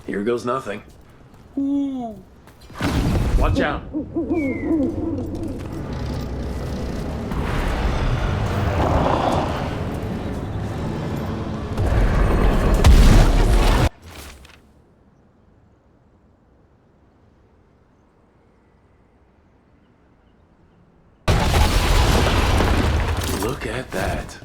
Here goes nothing. Ooh. Watch out. Look at that.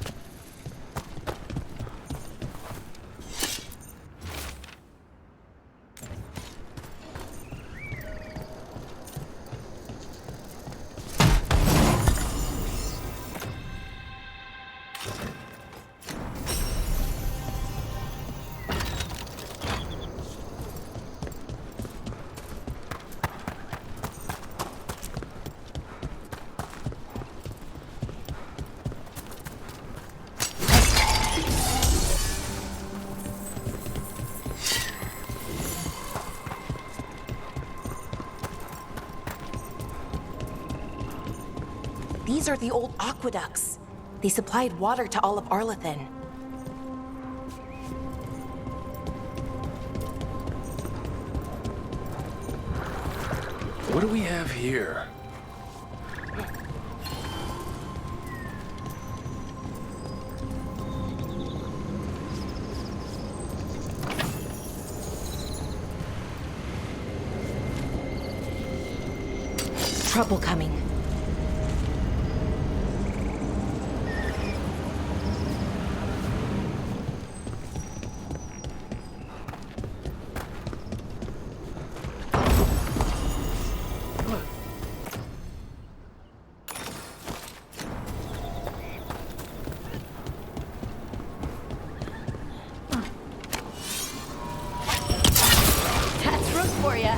These are the old aqueducts. They supplied water to all of Arlathan. What do we have here? Trouble coming. That's Rook for ya.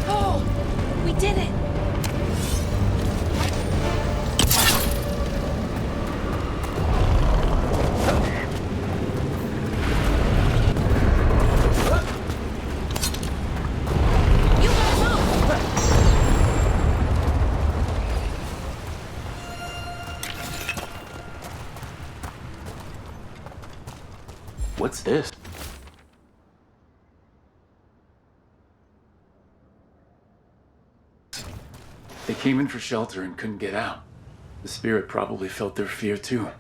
Oh, we did it! What's this? They came in for shelter and couldn't get out. The spirit probably felt their fear too.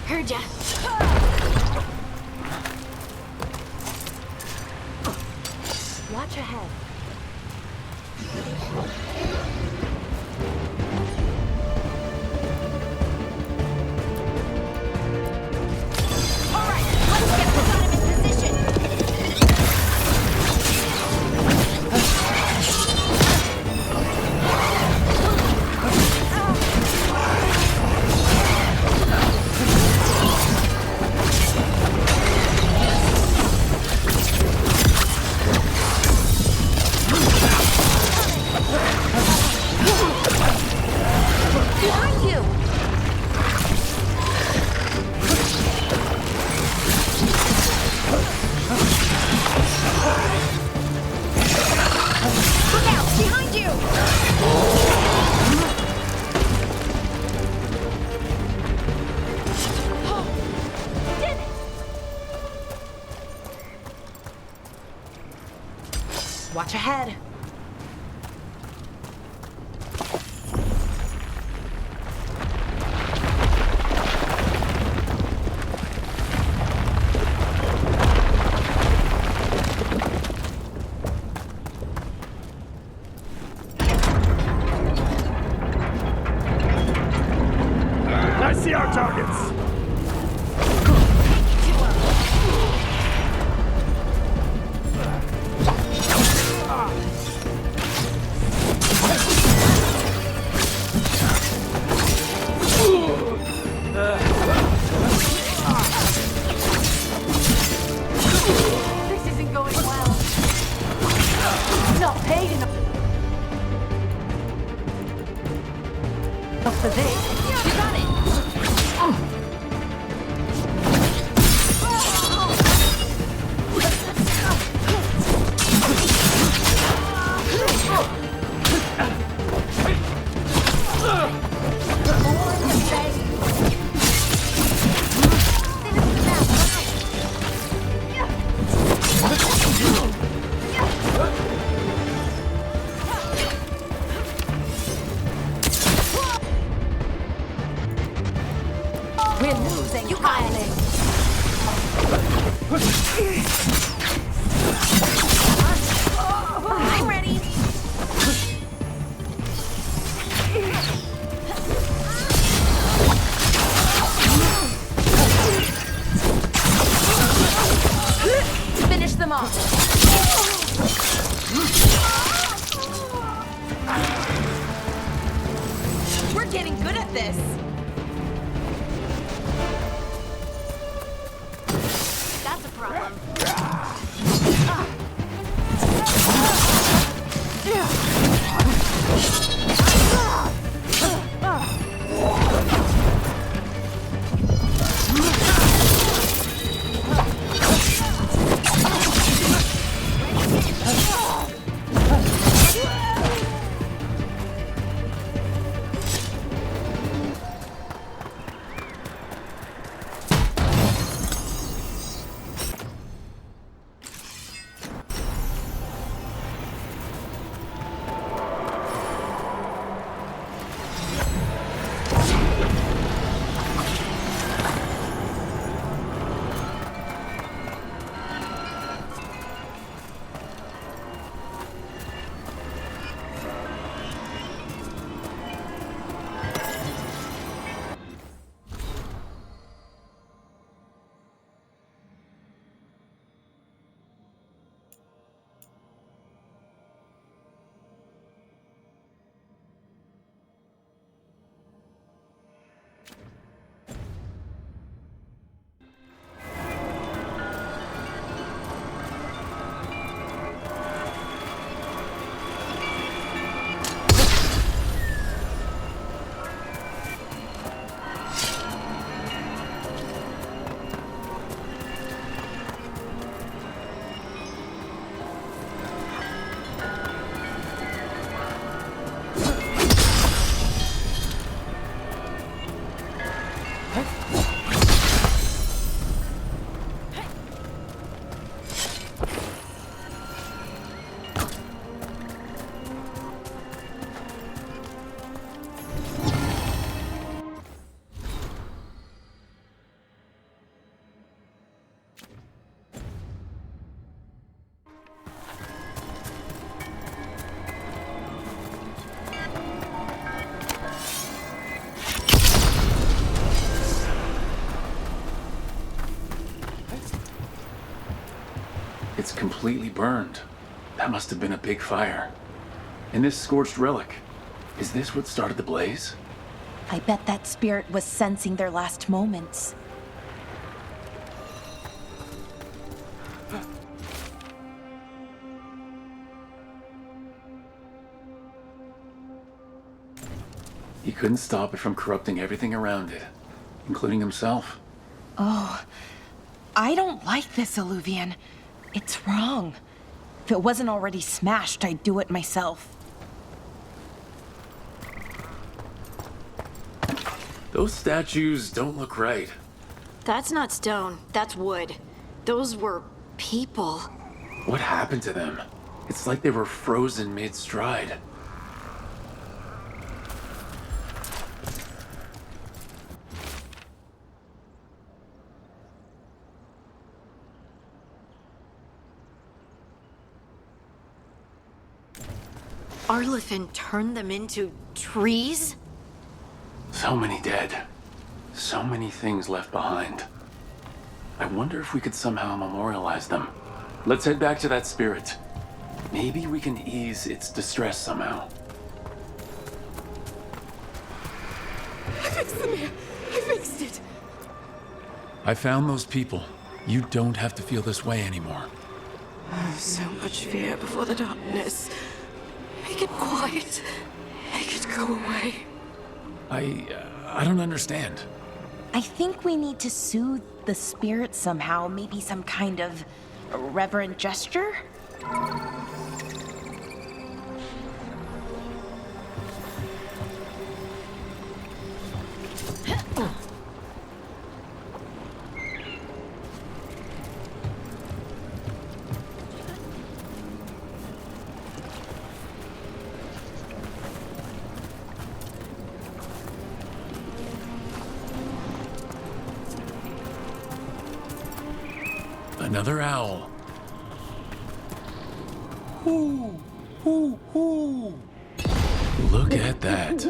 Heard ya. Watch ahead. All right, let's get this out of his position. Behind you! Did it! Watch ahead. I see our targets! This isn't going well. Not paid enough. Not for this. You got it. We're losing. You got it. I'm ready. Finish them off. We're getting good at this. That's a problem. It's completely burned. That must have been a big fire. And this scorched relic, is this what started the blaze? I bet that spirit was sensing their last moments. He couldn't stop it from corrupting everything around it, including himself. Oh, I don't like this, Illuvian. It's wrong. If it wasn't already smashed, I'd do it myself. Those statues don't look right. That's not stone, that's wood. Those were people. What happened to them? It's like they were frozen mid-stride. Arlithin turned them into trees? So many dead. So many things left behind. I wonder if we could somehow memorialize them. Let's head back to that spirit. Maybe we can ease its distress somehow. I fixed the mirror. I fixed it. I found those people. You don't have to feel this way anymore. So much fear before the darkness. Make it quiet. Make it go away. I don't understand. I think we need to soothe the spirit somehow, maybe some kind of reverent gesture? Another owl. Ooh, ooh, ooh. Look at that.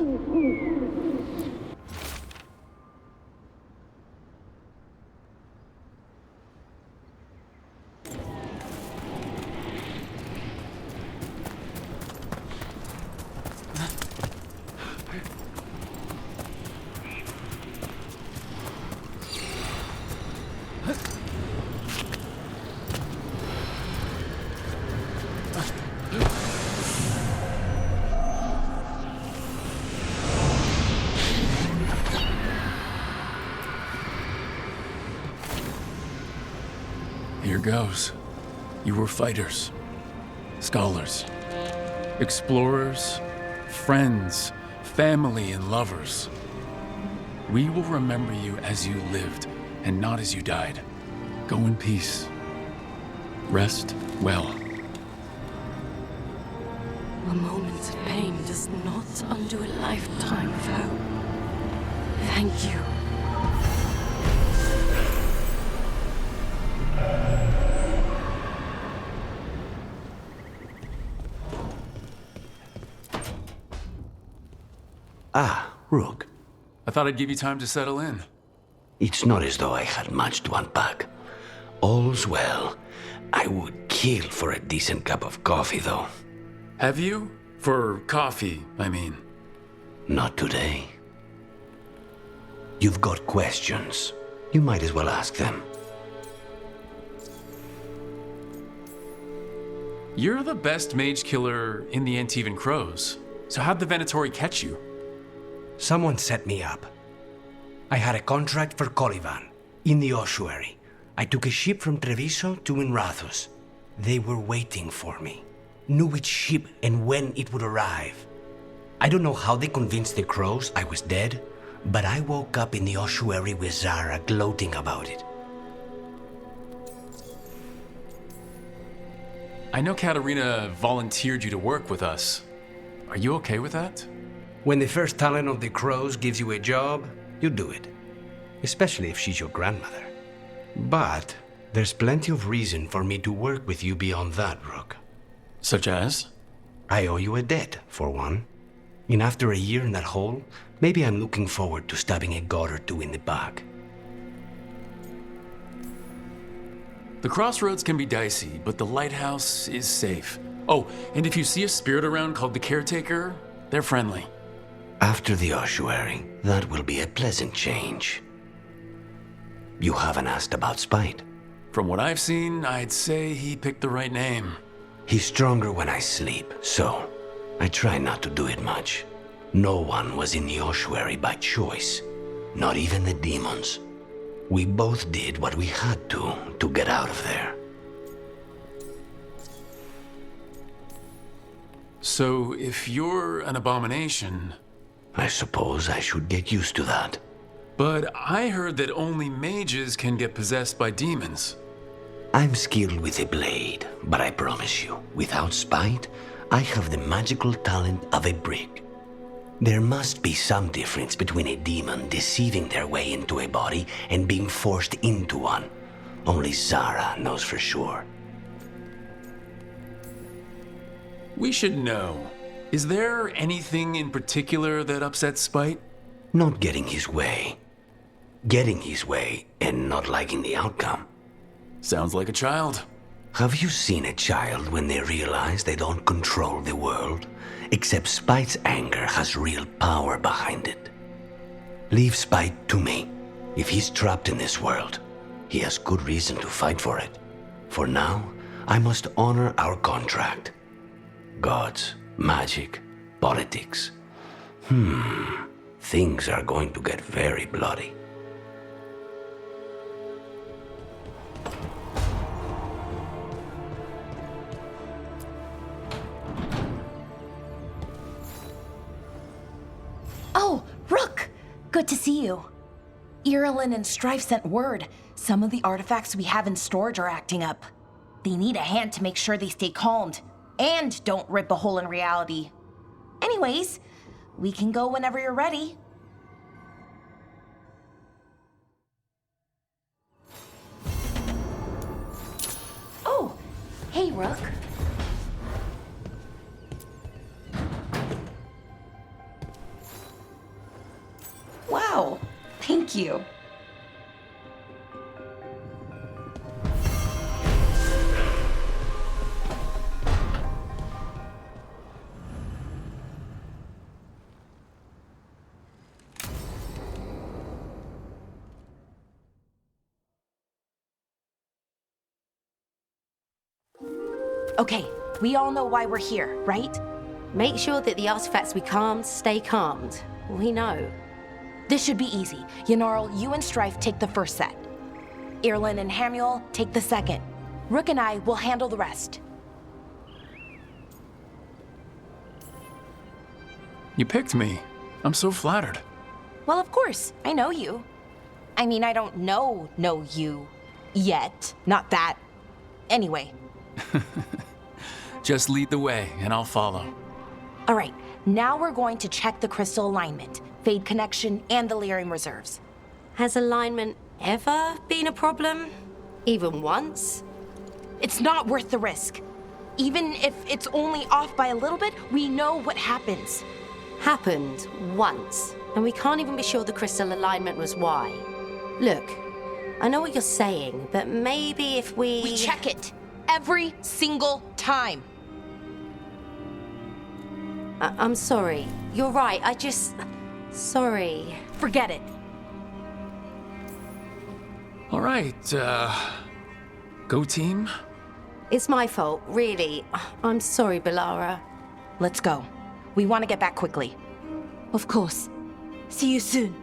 Here goes. You were fighters, scholars, explorers, friends, family, and lovers. We will remember you as you lived and not as you died. Go in peace. Rest well. A moment of pain does not undo a lifetime of hope. Thank you. Ah, Rook. I thought I'd give you time to settle in. It's not as though I had much to unpack. All's well. I would kill for a decent cup of coffee, though. Have you? For coffee, I mean. Not today. You've got questions. You might as well ask them. You're the best mage killer in the Antivan Crows. So how'd the Venatori catch you? Someone set me up. I had a contract for Colivan, in the ossuary. I took a ship from Treviso to Inrathus. They were waiting for me. Knew which ship and when it would arrive. I don't know how they convinced the Crows I was dead, but I woke up in the ossuary with Zara gloating about it. I know Katarina volunteered you to work with us. Are you okay with that? When the first talent of the Crows gives you a job, you do it. Especially if she's your grandmother. But there's plenty of reason for me to work with you beyond that, Rook. Such as? I owe you a debt, for one. And after a year in that hole, maybe I'm looking forward to stabbing a god or two in the back. The crossroads can be dicey, but the lighthouse is safe. Oh, and if you see a spirit around called the Caretaker, they're friendly. After the ossuary, that will be a pleasant change. You haven't asked about Spite. From what I've seen, I'd say he picked the right name. He's stronger when I sleep, so I try not to do it much. No one was in the ossuary by choice, not even the demons. We both did what we had to get out of there. So, if you're an abomination... I suppose I should get used to that. But I heard that only mages can get possessed by demons. I'm skilled with a blade, but I promise you, without spite, I have the magical talent of a brick. There must be some difference between a demon deceiving their way into a body and being forced into one. Only Zara knows for sure. We should know. Is there anything in particular that upsets Spite? Not getting his way. Getting his way and not liking the outcome. Sounds like a child. Have you seen a child when they realize they don't control the world? Except Spite's anger has real power behind it. Leave Spite to me. If he's trapped in this world, he has good reason to fight for it. For now, I must honor our contract. Gods, magic, politics. Things are going to get very bloody. Oh, Rook! Good to see you. Irulan and Strife sent word. Some of the artifacts we have in storage are acting up. They need a hand to make sure they stay calmed. And don't rip a hole in reality. Anyways, we can go whenever you're ready. Oh, hey, Rook. Wow, thank you. Okay, we all know why we're here, right? Make sure that the artifacts we calmed stay calmed. We know. This should be easy. Yanarl, you and Strife take the first set. Irulan and Hamuel take the second. Rook and I will handle the rest. You picked me. I'm so flattered. Well, of course, I know you. I mean, I don't know you yet. Not that. Anyway. Just lead the way, and I'll follow. All right, now we're going to check the crystal alignment, fade connection, and the lyrium reserves. Has alignment ever been a problem? Even once? It's not worth the risk. Even if it's only off by a little bit, we know what happens. Happened once, and we can't even be sure the crystal alignment was why. Look, I know what you're saying, but maybe if we check it every single time. I'm sorry. You're right. Sorry. Forget it. All right, go team. It's my fault, really. I'm sorry, Balara. Let's go. We want to get back quickly. Of course. See you soon.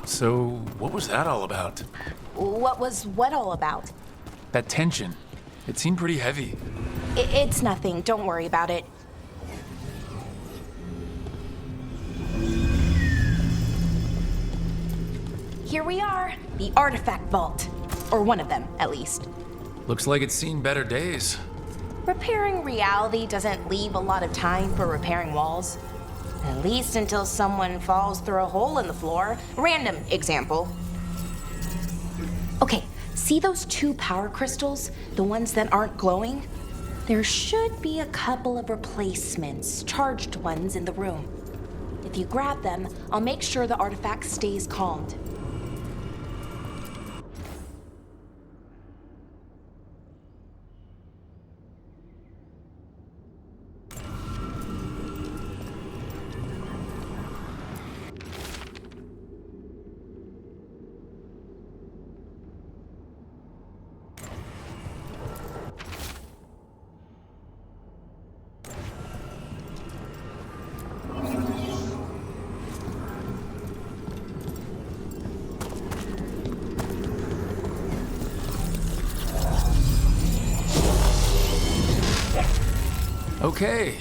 So, what was that all about? What was what all about? That tension. It seemed pretty heavy. It's nothing. Don't worry about it. Here we are, the artifact vault. Or one of them, at least. Looks like it's seen better days. Repairing reality doesn't leave a lot of time for repairing walls. At least until someone falls through a hole in the floor. Random example. Okay, see those 2 power crystals? The ones that aren't glowing? There should be a couple of replacements, charged ones in the room. If you grab them, I'll make sure the artifact stays calmed. Okay.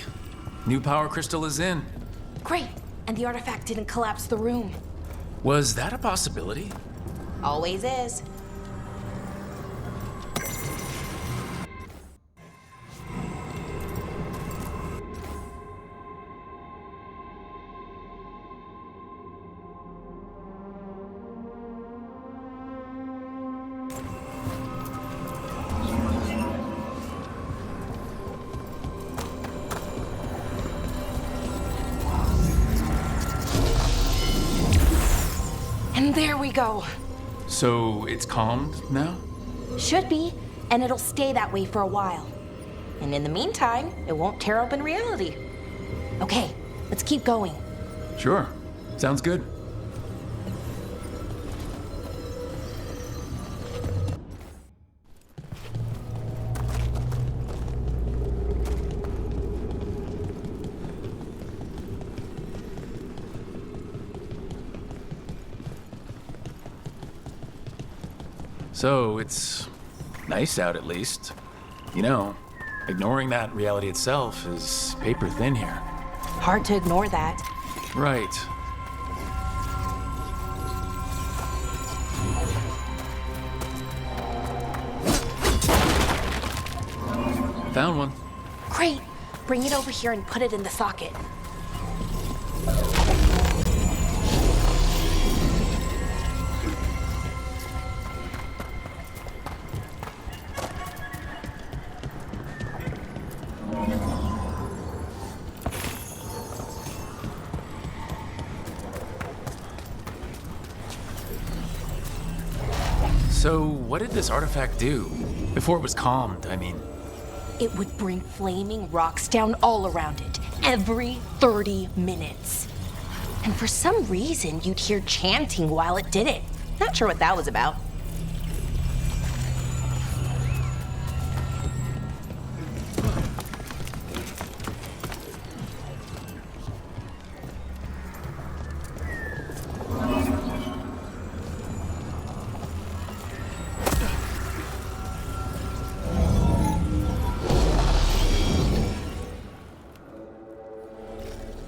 New power crystal is in. Great. And the artifact didn't collapse the room. Was that a possibility? Always is. And there we go. So it's calmed now? Should be, and it'll stay that way for a while. And in the meantime, it won't tear open reality. Okay, let's keep going. Sure. Sounds good. So, it's nice out at least. You know, ignoring that reality itself is paper thin here. Hard to ignore that. Right. Found one. Great. Bring it over here and put it in the socket. So, what did this artifact do? Before it was calmed, I mean. It would bring flaming rocks down all around it, every 30 minutes. And for some reason, you'd hear chanting while it did it. Not sure what that was about.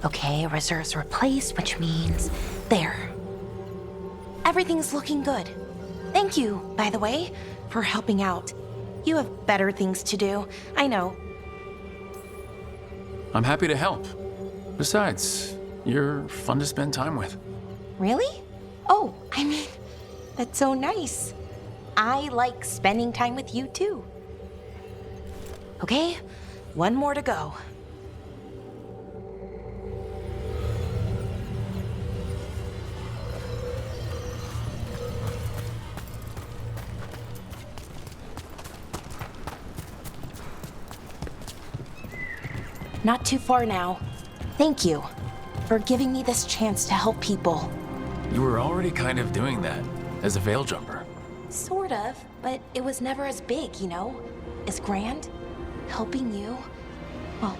Okay, reserves replaced, which means there. Everything's looking good. Thank you, by the way, for helping out. You have better things to do, I know. I'm happy to help. Besides, you're fun to spend time with. Really? Oh, I mean, that's so nice. I like spending time with you too. Okay, one more to go. Not too far now. Thank you for giving me this chance to help people. You were already kind of doing that as a veil jumper. Sort of, but it was never as big, you know? As grand. Helping you. Well,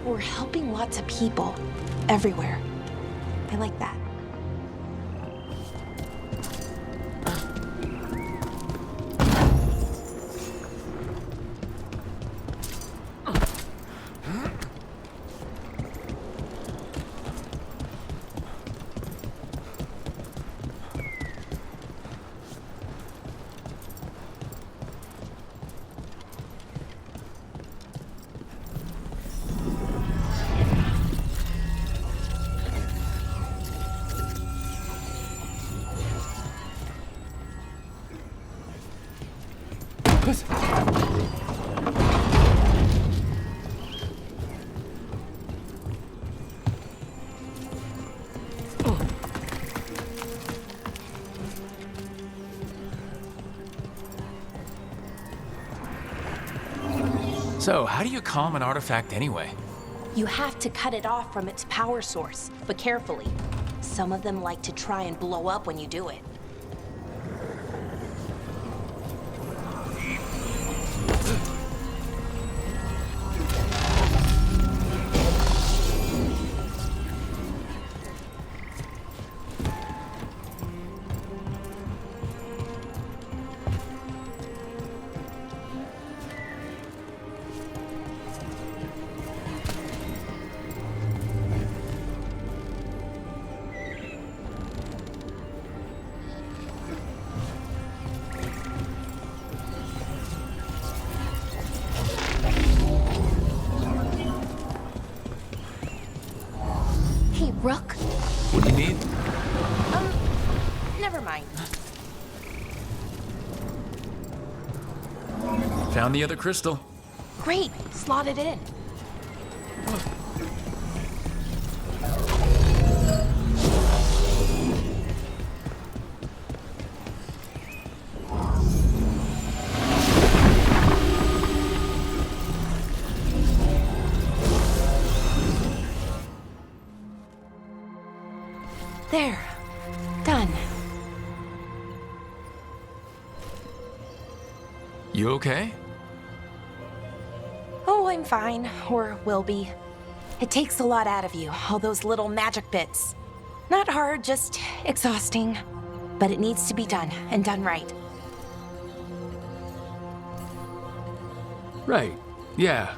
we're helping lots of people. Everywhere. I like that. So, how do you calm an artifact anyway? You have to cut it off from its power source, but carefully. Some of them like to try and blow up when you do it. Rook? What do you need? Never mind. Found the other crystal. Great, slot it in. There. Done. You okay? Oh, I'm fine. Or will be. It takes a lot out of you, all those little magic bits. Not hard, just exhausting. But it needs to be done, and done right. Right. Yeah.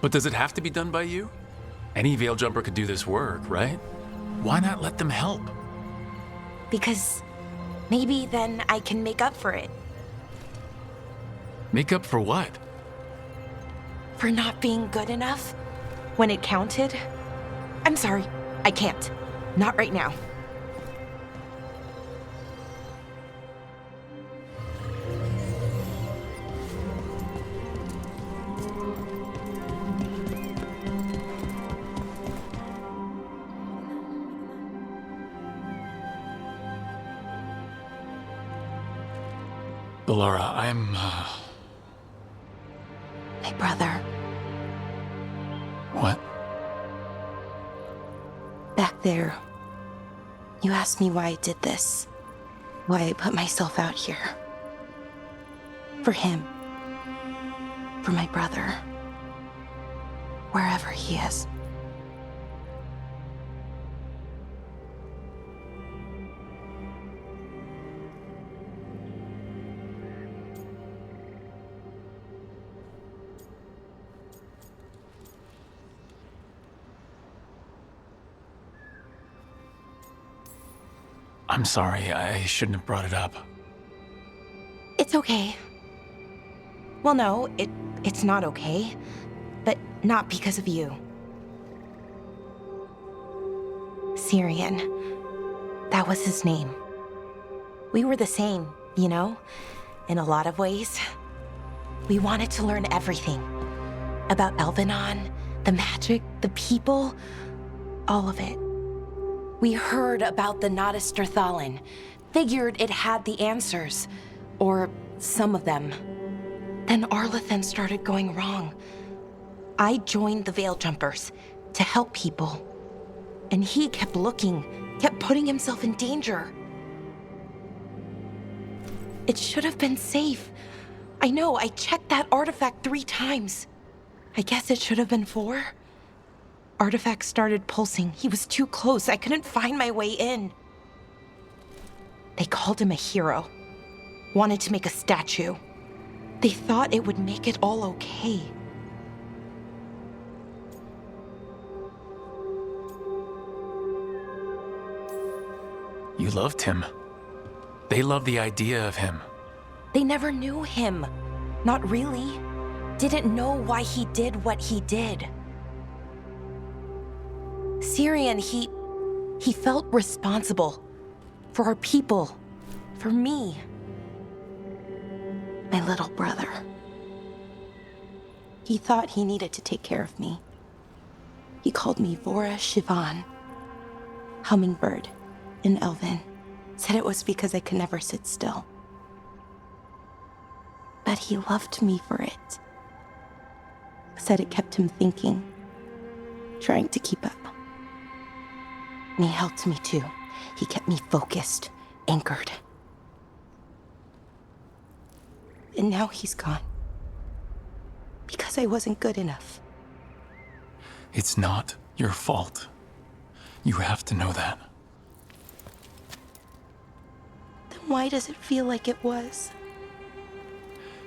But does it have to be done by you? Any Veil Jumper could do this work, right? Why not let them help? Because maybe then I can make up for it. Make up for what? For not being good enough when it counted. I'm sorry, I can't. Not right now. Bellara, I'm, My brother. What? Back there, you asked me why I did this. Why I put myself out here. For him. For my brother. Wherever he is. I'm sorry, I shouldn't have brought it up. It's okay. Well, no, it's not okay. But not because of you. Syrian. That was his name. We were the same, you know? In a lot of ways. We wanted to learn everything. About Elvenon, the magic, the people, all of it. We heard about the Nodus Strathalin, figured it had the answers, or some of them. Then Arlathan started going wrong. I joined the Veil Jumpers to help people. And he kept looking, kept putting himself in danger. It should have been safe. I know, I checked that artifact 3 times. I guess it should have been 4. Artifact started pulsing. He was too close. I couldn't find my way in. They called him a hero. Wanted to make a statue. They thought it would make it all okay. You loved him. They loved the idea of him. They never knew him. Not really. Didn't know why he did what he did. Syrian, he felt responsible. For our people. For me. My little brother. He thought he needed to take care of me. He called me Vora Shivan. Hummingbird in Elven. Said it was because I could never sit still. But he loved me for it. Said it kept him thinking. Trying to keep up. And he helped me too. He kept me focused, anchored. And now he's gone. Because I wasn't good enough. It's not your fault. You have to know that. Then why does it feel like it was?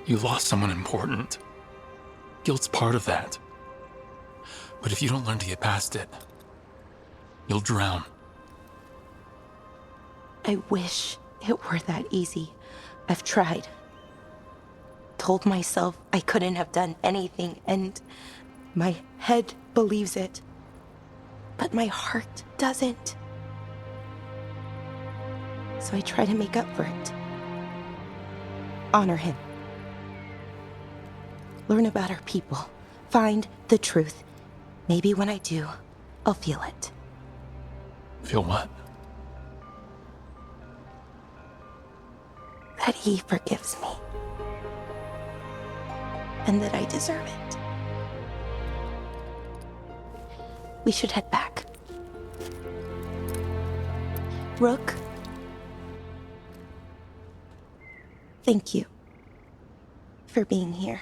You lost someone important. Guilt's part of that. But if you don't learn to get past it, you'll drown. I wish it were that easy. I've tried. Told myself I couldn't have done anything, and my head believes it. but my heart doesn't. So I try to make up for it. Honor him. Learn about our people. Find the truth. Maybe when I do, I'll feel it. Feel what? That he forgives me. And that I deserve it. We should head back. Rook, thank you for being here.